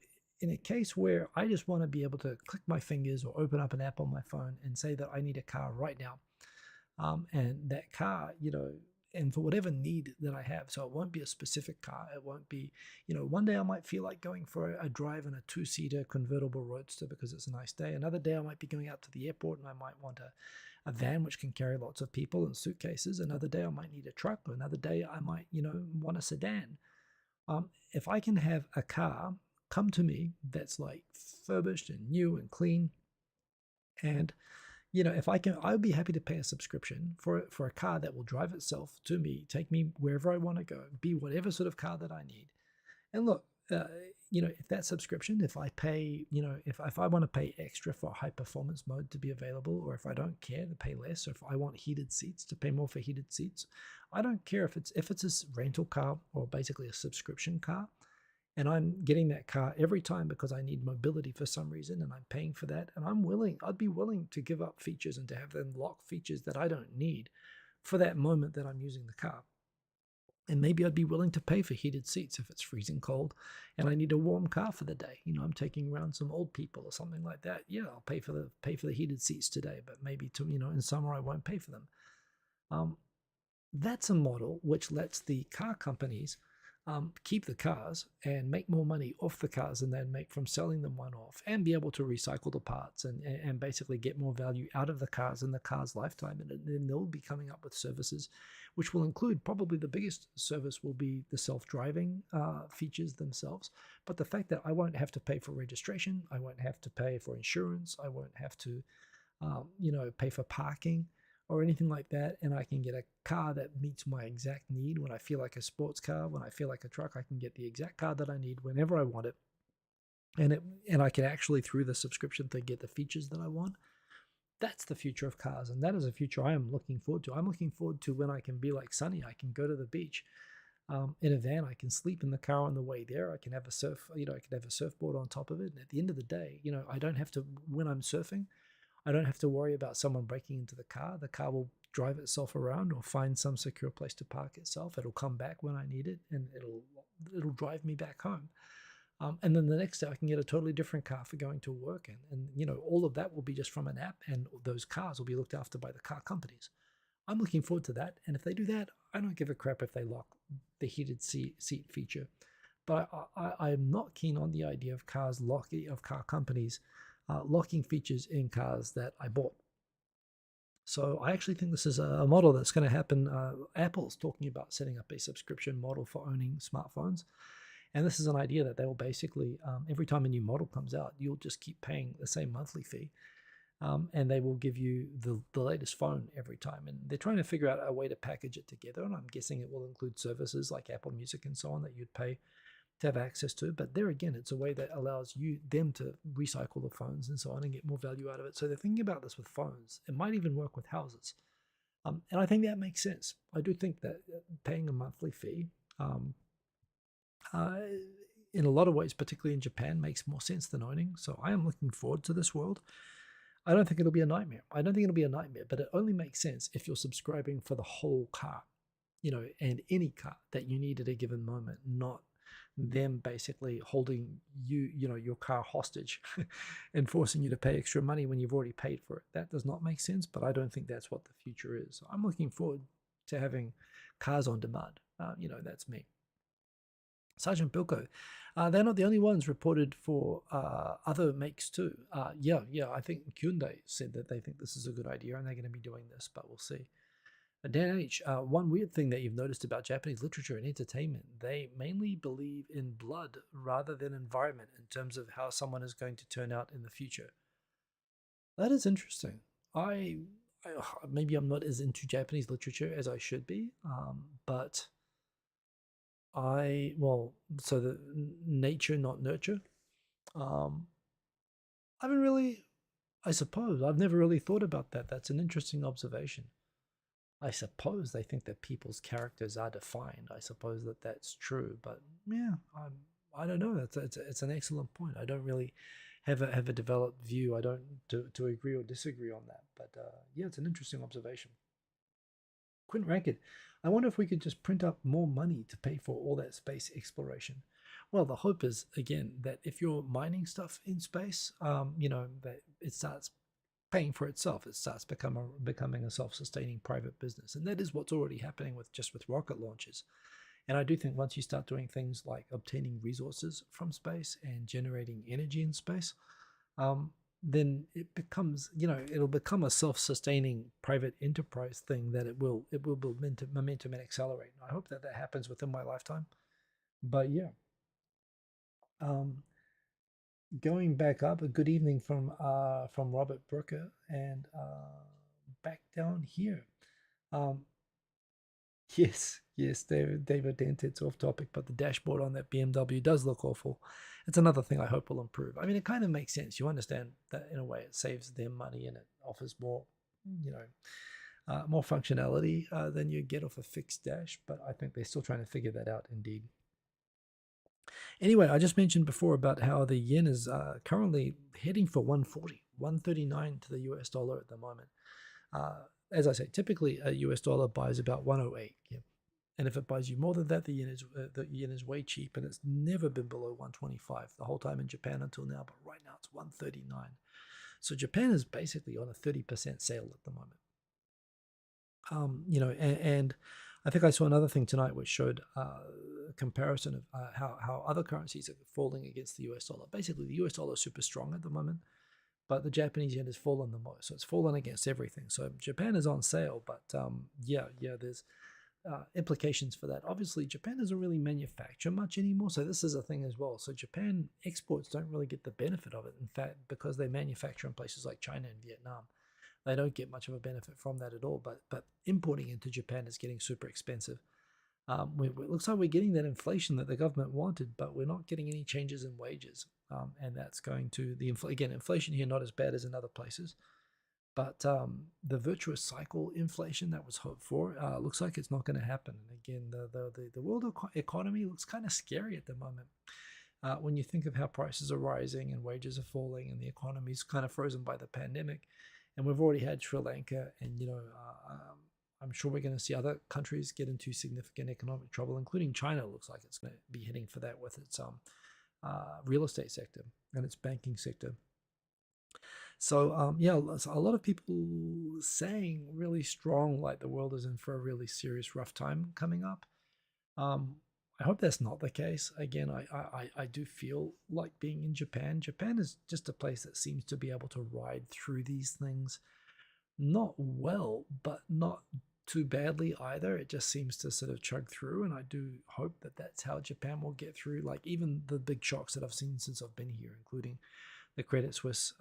in a case where I just want to be able to click my fingers or open up an app on my phone and say that I need a car right now, and that car, and for whatever need that I have. So it won't be a specific car. It won't be, one day I might feel like going for a drive in a two-seater convertible roadster because it's a nice day. Another day I might be going out to the airport and I might want a van which can carry lots of people and suitcases. Another day I might need a truck. Or another day I might, want a sedan. If I can have a car come to me that's like furbished and new and clean, and if I can, I would be happy to pay a subscription for a car that will drive itself to me, take me wherever I want to go, be whatever sort of car that I need. And look, if that subscription, if I pay, if I want to pay extra for high performance mode to be available, or if I don't care to pay less, or if I want heated seats to pay more for heated seats, I don't care if it's a rental car or basically a subscription car. And I'm getting that car every time because I need mobility for some reason, and I'm paying for that. And I'd be willing to give up features and to have them lock features that I don't need for that moment that I'm using the car. And maybe I'd be willing to pay for heated seats if it's freezing cold and I need a warm car for the day. I'm taking around some old people or something like that. Yeah, I'll pay for the heated seats today, but maybe in summer I won't pay for them. That's a model which lets the car companies keep the cars and make more money off the cars than they'd make from selling them one off, and be able to recycle the parts and basically get more value out of the cars in the car's lifetime. And then they'll be coming up with services which will include, probably the biggest service will be the self-driving features themselves. But the fact that I won't have to pay for registration, I won't have to pay for insurance, I won't have to pay for parking or anything like that, and I can get a car that meets my exact need. When I feel like a sports car, when I feel like a truck, I can get the exact car that I need whenever I want it. And I can actually, through the subscription thing, get the features that I want. That's the future of cars, and that is a future I am looking forward to. I'm looking forward to when I can be like Sunny. I can go to the beach in a van. I can sleep in the car on the way there. I can have I can have a surfboard on top of it. And at the end of the day, I don't have to, when I'm surfing, I don't have to worry about someone breaking into the car. The car will drive itself around or find some secure place to park itself. It'll come back when I need it, and it'll drive me back home. And then the next day I can get a totally different car for going to work. And all of that will be just from an app, and those cars will be looked after by the car companies. I'm looking forward to that. And if they do that, I don't give a crap if they lock the heated seat feature. But I'm not keen on the idea of car companies locking features in cars that I bought. So I actually think this is a model that's going to happen. Apple's talking about setting up a subscription model for owning smartphones. And this is an idea that they will basically, every time a new model comes out, you'll just keep paying the same monthly fee. And they will give you the latest phone every time. And they're trying to figure out a way to package it together. And I'm guessing it will include services like Apple Music and so on that you'd pay to have access to. But there again, it's a way that allows them to recycle the phones and so on and get more value out of it. So they're thinking about this with phones. It might even work with houses. And I think that makes sense. I do think that paying a monthly fee in a lot of ways, particularly in Japan, makes more sense than owning. So I am looking forward to this world. I don't think it'll be a nightmare. But it only makes sense if you're subscribing for the whole car, and any car that you need at a given moment, not them basically holding your car hostage and forcing you to pay extra money when you've already paid for it. That does not make sense, but I don't think that's what the future is. So I'm looking forward to having cars on demand. That's me. Sergeant Bilko, they're not the only ones reported for other makes too. I think Hyundai said that they think this is a good idea and they're going to be doing this, but we'll see. Dan H, one weird thing that you've noticed about Japanese literature and entertainment, they mainly believe in blood rather than environment in terms of how someone is going to turn out in the future. That is interesting. Maybe I'm not as into Japanese literature as I should be, but so the nature, not nurture. Um, I haven't really, I suppose, I've never really thought about that. That's an interesting observation. I suppose they think that people's characters are defined. I suppose that that's true, but yeah, I don't know. It's an excellent point. I don't really have a developed view. I don't to agree or disagree on that, but yeah, it's an interesting observation. Quint Rankid, I wonder if we could just print up more money to pay for all that space exploration. Well, the hope is again that if you're mining stuff in space, that it starts paying for itself. It starts becoming a self-sustaining private business, and that is what's already happening with rocket launches. And I do think once you start doing things like obtaining resources from space and generating energy in space, um, then it becomes, it'll become a self-sustaining private enterprise thing that it will build momentum and accelerate. I hope that happens within my lifetime. But yeah, um, going back up, a good evening from Robert Brooker, and back down here. Um, yes, David Dent, it's off topic, but the dashboard on that BMW does look awful. It's another thing I hope will improve. I mean, it kind of makes sense. You understand that in a way it saves them money and it offers more, more functionality than you get off a fixed dash, but I think they're still trying to figure that out indeed. Anyway, I just mentioned before about how the yen is currently heading for 140, 139 to the US dollar at the moment. As I say, typically a US dollar buys about 108. Yeah. And if it buys you more than that, the yen is way cheap, and it's never been below 125 the whole time in Japan until now. But right now it's 139. So Japan is basically on a 30% sale at the moment. And I think I saw another thing tonight which showed a comparison of how other currencies are falling against the US dollar. Basically, the US dollar is super strong at the moment, but the Japanese yen has fallen the most. So it's fallen against everything. So Japan is on sale, but there's implications for that. Obviously, Japan doesn't really manufacture much anymore, so this is a thing as well. So Japan exports don't really get the benefit of it. In fact, because they manufacture in places like China and Vietnam, they don't get much of a benefit from that at all. But importing into Japan is getting super expensive. It looks like we're getting that inflation that the government wanted, but we're not getting any changes in wages, and that's going to inflation here not as bad as in other places. But the virtuous cycle inflation that was hoped for looks like it's not going to happen. And again, the world economy looks kind of scary at the moment. When you think of how prices are rising and wages are falling and the economy is kind of frozen by the pandemic, and we've already had Sri Lanka, and I'm sure we're going to see other countries get into significant economic trouble, including China. Looks like it's going to be heading for that with its real estate sector and its banking sector. So a lot of people saying really strong, like the world is in for a really serious rough time coming up. I hope that's not the case. Again, I do feel like being in Japan. Japan is just a place that seems to be able to ride through these things, not well, but not too badly either. It just seems to sort of chug through, and I do hope that that's how Japan will get through. Like even the big shocks that I've seen since I've been here, including the Credit Suisse,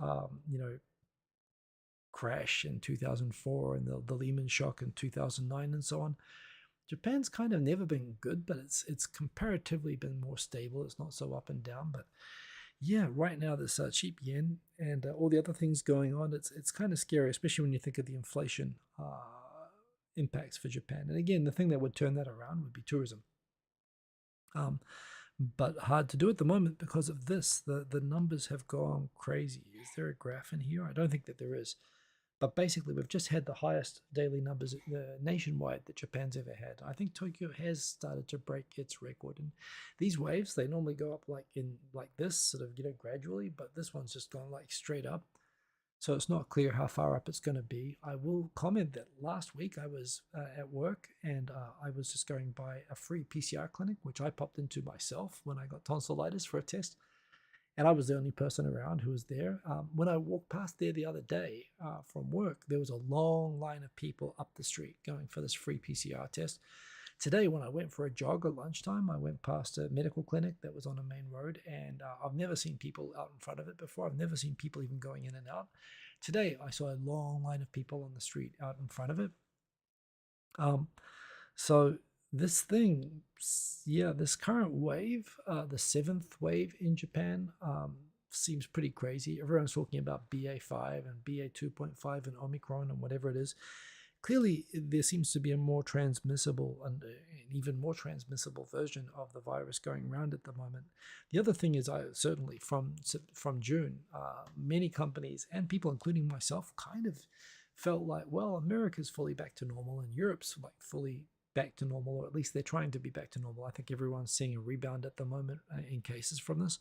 crash in 2004 and the Lehman shock in 2009 and so on. Japan's kind of never been good, but it's comparatively been more stable. It's not so up and down. But yeah, right now there's cheap yen and all the other things going on. It's kind of scary, especially when you think of the inflation impacts for Japan. And again, the thing that would turn that around would be tourism. But hard to do at the moment because of this. The numbers have gone crazy. Is there a graph in here? I don't think that there is. But basically, we've just had the highest daily numbers nationwide that Japan's ever had. I think Tokyo has started to break its record. And these waves, they normally go up like this, sort of gradually, but this one's just gone like straight up. So it's not clear how far up it's going to be. I will comment that last week I was at work and I was just going by a free PCR clinic, which I popped into myself when I got tonsillitis for a test. and I was the only person around who was there. When I walked past there the other day from work, there was a long line of people up the street going for this free PCR test. Today, when I went for a jog at lunchtime, I went past a medical clinic that was on a main road, and I've never seen people out in front of it before. I've never seen people even going in and out. Today, I saw a long line of people on the street out in front of it. So this thing, yeah, this current wave, the seventh wave in Japan, seems pretty crazy. Everyone's talking about BA5 and BA 2.5 and Omicron and whatever it is. Clearly, there seems to be a more transmissible and an even more transmissible version of the virus going around at the moment. The other thing is, I certainly from June, many companies and people, including myself, kind of felt like, well, America's fully back to normal and Europe's like fully back to normal, or at least they're trying to be back to normal. I think everyone's seeing a rebound at the moment in cases from this.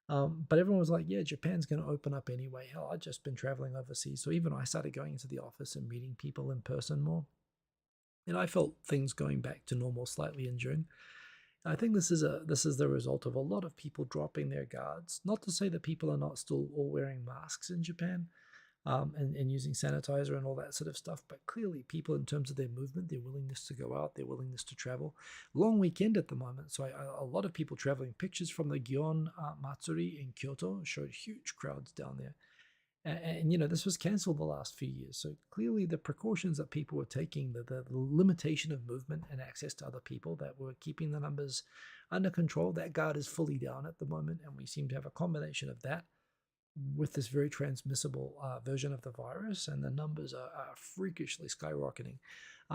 But everyone was like, yeah, Japan's going to open up anyway. Hell, I'd just been traveling overseas. So even I started going into the office and meeting people in person more. And I felt things going back to normal slightly in June. I think this is the result of a lot of people dropping their guards. Not to say that people are not still all wearing masks in Japan, and using sanitizer and all that sort of stuff. But clearly people, in terms of their movement, their willingness to go out, their willingness to travel. Long weekend at the moment. So a lot of people traveling. Pictures from the Gion Matsuri in Kyoto showed huge crowds down there. And this was cancelled the last few years. So clearly the precautions that people were taking, the limitation of movement and access to other people that were keeping the numbers under control, that guard is fully down at the moment. And we seem to have a combination of that with this very transmissible version of the virus, and the numbers are freakishly skyrocketing.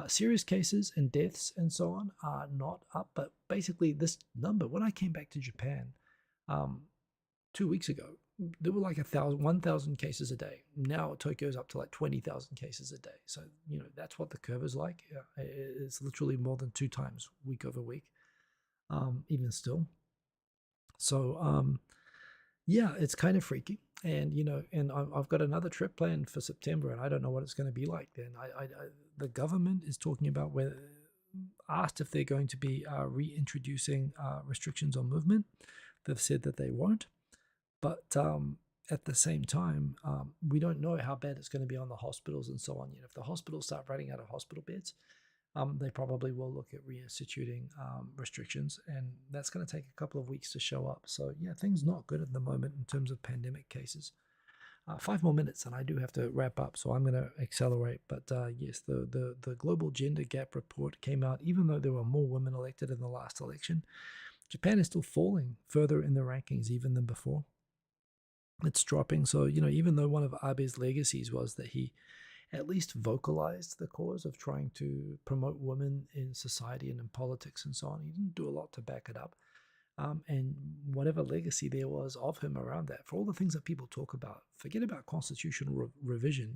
Serious cases and deaths and so on are not up, but basically this number, when I came back to Japan 2 weeks ago, there were like 1,000 cases a day. Now Tokyo's up to like 20,000 cases a day. So, that's what the curve is like. It's literally more than 2 times week over week, even still. So, yeah, it's kind of freaky. And, and I've got another trip planned for September, and I don't know what it's going to be like then. The government is talking about asked if they're going to be reintroducing restrictions on movement. They've said that they won't. But at the same time, we don't know how bad it's going to be on the hospitals and so on yet. If the hospitals start running out of hospital beds, they probably will look at reinstituting restrictions, and that's going to take a couple of weeks to show up. So yeah, things not good at the moment in terms of pandemic cases. 5 more minutes and I do have to wrap up, so I'm going to accelerate. But yes, the Global Gender Gap Report came out. Even though there were more women elected in the last election, Japan is still falling further in the rankings even than before. It's dropping. So, even though one of Abe's legacies was that he at least vocalized the cause of trying to promote women in society and in politics and so on, he didn't do a lot to back it up. And whatever legacy there was of him around that, for all the things that people talk about, forget about constitutional revision,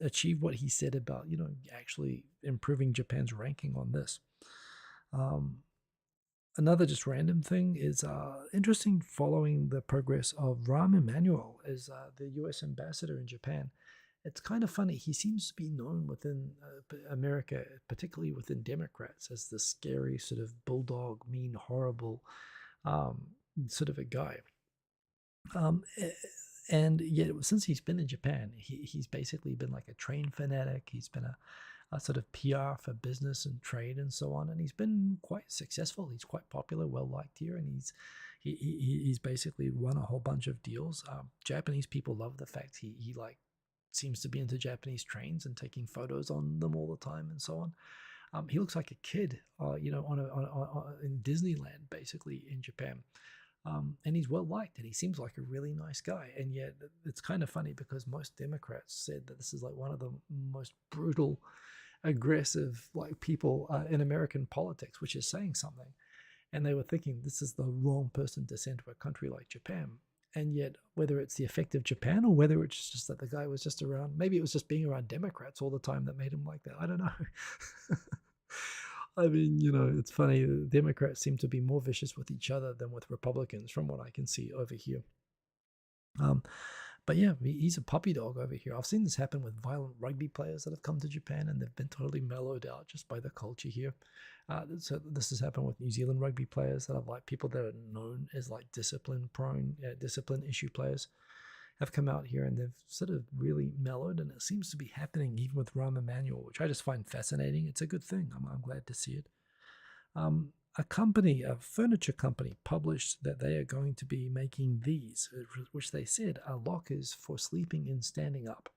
achieve what he said about, actually improving Japan's ranking on this. Another just random thing is interesting, following the progress of Rahm Emanuel as the U.S. ambassador in Japan. It's kind of funny. He seems to be known within America, particularly within Democrats, as the scary sort of bulldog, mean, horrible sort of a guy. And yet, since he's been in Japan, he's basically been like a train fanatic. He's been a sort of PR for business and trade and so on, and he's been quite successful. He's quite popular, well liked here, and he's basically won a whole bunch of deals. Japanese people love the fact he seems to be into Japanese trains and taking photos on them all the time and so on. He looks like a kid, in Disneyland, basically in Japan. And he's well liked, and he seems like a really nice guy. And yet it's kind of funny because most Democrats said that this is like one of the most brutal, aggressive people in American politics, which is saying something. And they were thinking this is the wrong person to send to a country like Japan. And yet, whether it's the effect of Japan or whether it's just that the guy was just around, maybe it was just being around Democrats all the time that made him like that. I don't know. I mean, it's funny. The Democrats seem to be more vicious with each other than with Republicans, from what I can see over here. But But yeah, he's a puppy dog over here. I've seen this happen with violent rugby players that have come to Japan, and they've been totally mellowed out just by the culture here. So this has happened with New Zealand rugby players that are like people that are known as like discipline issue players have come out here and they've sort of really mellowed, and it seems to be happening even with Rahm Emanuel, which I just find fascinating. It's a good thing. I'm glad to see it. A furniture company, published that they are going to be making these, which they said are lockers for sleeping in standing up.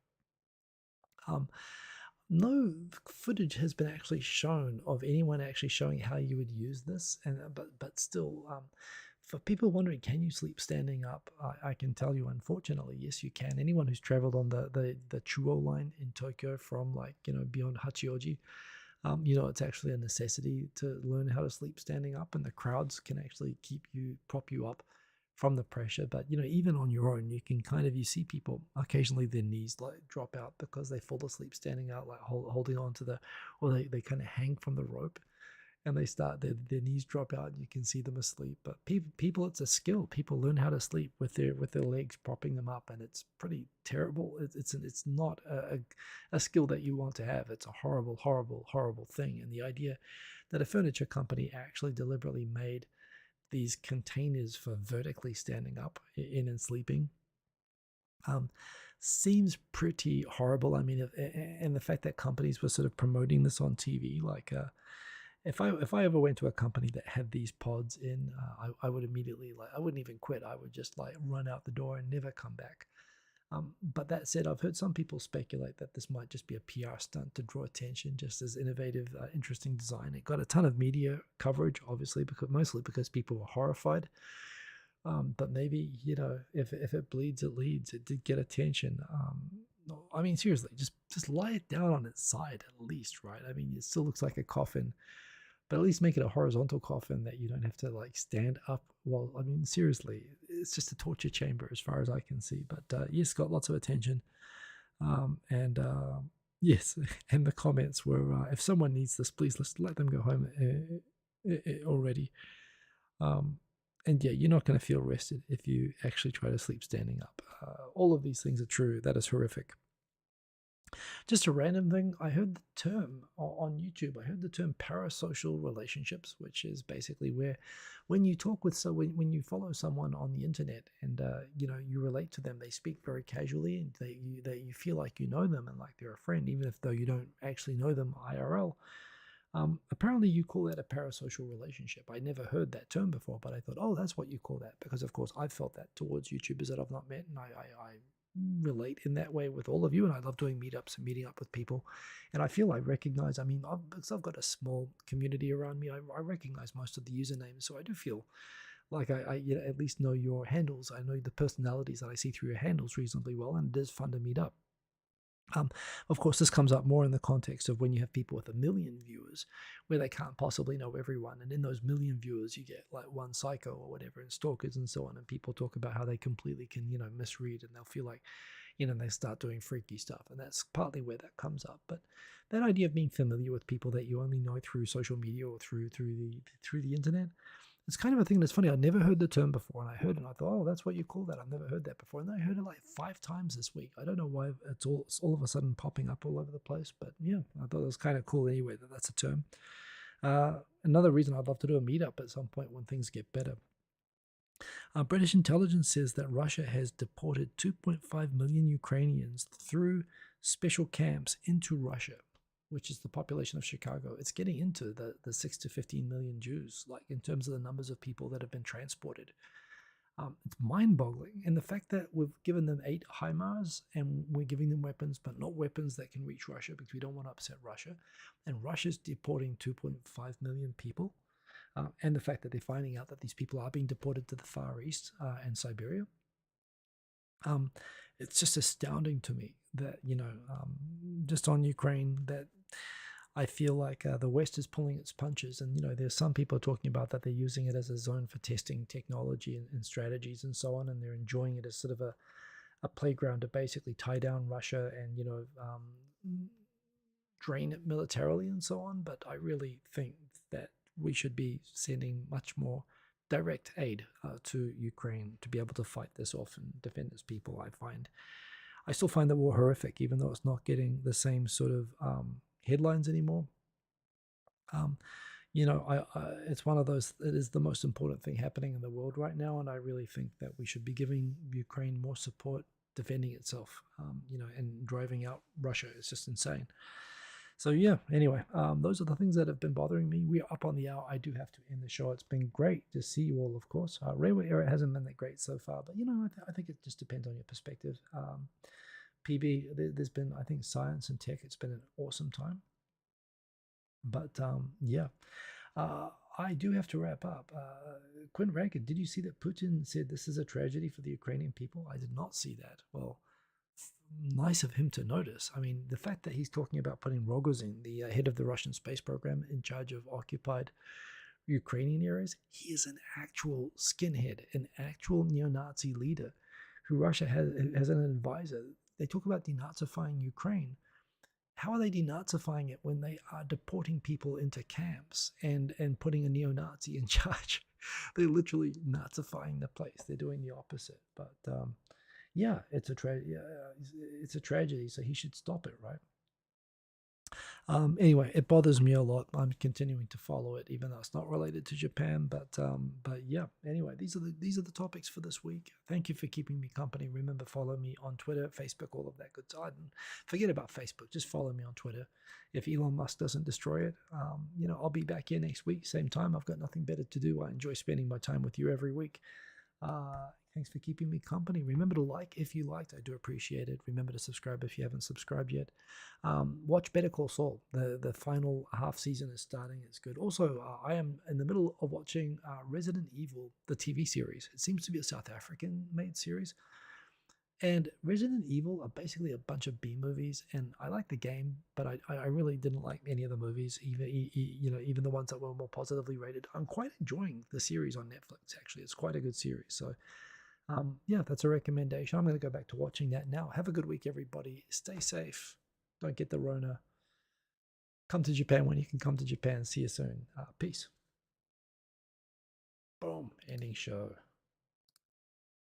No footage has been actually shown of anyone actually showing how you would use this, but still, for people wondering, can you sleep standing up? I can tell you, unfortunately, yes, you can. Anyone who's traveled on the Chuo line in Tokyo from beyond Hachioji, it's actually a necessity to learn how to sleep standing up, and the crowds can actually prop you up from the pressure. But even on your own, you see people occasionally their knees like drop out because they fall asleep standing out, like holding on to or they kind of hang from the rope, and they start their knees drop out and you can see them asleep. But people, it's a skill. People learn how to sleep with their legs propping them up, and it's pretty terrible. It's not a skill that you want to have. It's a horrible, horrible, horrible thing. And the idea that a furniture company actually deliberately made these containers for vertically standing up in and sleeping seems pretty horrible. I mean, and the fact that companies were sort of promoting this on TV, like if I ever went to a company that had these pods in, I would immediately, I wouldn't even quit. I would just run out the door and never come back. But that said, I've heard some people speculate that this might just be a PR stunt to draw attention, just as innovative, interesting design. It got a ton of media coverage, obviously, mostly because people were horrified. But maybe, if it bleeds, it leads. It did get attention. I mean, seriously, just lie it down on its side at least, right? I mean, it still looks like a coffin, but at least make it a horizontal coffin that you don't have to stand up. Well, I mean, seriously, it's just a torture chamber as far as I can see. But yes, got lots of attention. And yes, and the comments were, if someone needs this, please let them go home already. And yeah, you're not going to feel rested if you actually try to sleep standing up. All of these things are true. That is horrific. Just a random thing, I heard the term on YouTube. I heard the term parasocial relationships, which is basically where when you talk with when you follow someone on the internet and you relate to them, they speak very casually and you feel like you know them and like they're a friend, even if though you don't actually know them IRL. Apparently you call that a parasocial relationship. I never heard that term before, but I thought, oh, that's what you call that, because of course I've felt that towards YouTubers that I've not met, and I relate in that way with all of you, and I love doing meetups and meeting up with people, and I feel I recognize, because I've got a small community around me, I recognize most of the usernames, so I do feel like I at least know your handles. I know the personalities that I see through your handles reasonably well, and it is fun to meet up. Of course, this comes up more in the context of when you have people with 1 million viewers, where they can't possibly know everyone. And in those 1 million viewers, you get like one psycho or whatever, and stalkers and so on. And people talk about how they completely can, misread, and they'll feel like, they start doing freaky stuff. And that's partly where that comes up. But that idea of being familiar with people that you only know through social media or through the internet, it's kind of a thing that's funny. I'd never heard the term before, and I heard it and I thought, oh, that's what you call that. I've never heard that before. And then I heard it like 5 times this week. I don't know why it's all of a sudden popping up all over the place, but yeah, I thought it was kind of cool anyway that that's a term. Another reason I'd love to do a meetup at some point when things get better. British intelligence says that Russia has deported 2.5 million Ukrainians through special camps into Russia, which is the population of Chicago. It's getting into the 6 to 15 million Jews, like in terms of the numbers of people that have been transported. It's mind-boggling. And the fact that we've given them 8 HIMARS and we're giving them weapons, but not weapons that can reach Russia because we don't want to upset Russia. And Russia's deporting 2.5 million people. And the fact that they're finding out that these people are being deported to the Far East and Siberia. It's just astounding to me that, just on Ukraine, that I feel like the West is pulling its punches. And, there's some people talking about that they're using it as a zone for testing technology and strategies and so on. And they're enjoying it as sort of a playground to basically tie down Russia and, drain it militarily and so on. But I really think that we should be sending much more direct aid to Ukraine to be able to fight this off and defend its people. I still find the war horrific, even though it's not getting the same sort of headlines anymore. It's one of those. It is the most important thing happening in the world right now, and I really think that we should be giving Ukraine more support defending itself. And driving out Russia is just insane. So yeah, anyway, those are the things that have been bothering me. We are up on the hour. I do have to end the show. It's been great to see you all, of course. Railway Era hasn't been that great so far, but I think it just depends on your perspective. PB, there's been, I think, science and tech. It's been an awesome time. But I do have to wrap up. Quinn Rankin, did you see that Putin said this is a tragedy for the Ukrainian people? I did not see that. Well, nice of him to notice. I mean, the fact that he's talking about putting Rogozin, the head of the Russian space program, in charge of occupied Ukrainian areas, he is an actual skinhead, an actual neo-Nazi leader who Russia has as an advisor. They talk about denazifying Ukraine. How are they denazifying it when they are deporting people into camps and putting a neo-Nazi in charge? They're literally Nazifying the place. They're doing the opposite. But yeah, it's a tragedy. So he should stop it, right? Anyway, it bothers me a lot. I'm continuing to follow it, even though it's not related to Japan. But yeah. Anyway, these are the topics for this week. Thank you for keeping me company. Remember, follow me on Twitter, Facebook, all of that good stuff. Forget about Facebook. Just follow me on Twitter. If Elon Musk doesn't destroy it, I'll be back here next week, same time. I've got nothing better to do. I enjoy spending my time with you every week. Thanks for keeping me company. Remember to like if you liked. I do appreciate it. Remember to subscribe if you haven't subscribed yet. Watch Better Call Saul. The final half season is starting. It's good. Also, I am in the middle of watching Resident Evil, the TV series. It seems to be a South African-made series. And Resident Evil are basically a bunch of B movies, and I like the game, but I really didn't like any of the movies, even the ones that were more positively rated. I'm quite enjoying the series on Netflix, actually. It's quite a good series. So, yeah, that's a recommendation. I'm going to go back to watching that now. Have a good week, everybody. Stay safe. Don't get the Rona. Come to Japan when you can come to Japan. See you soon. Peace. Boom. Ending show.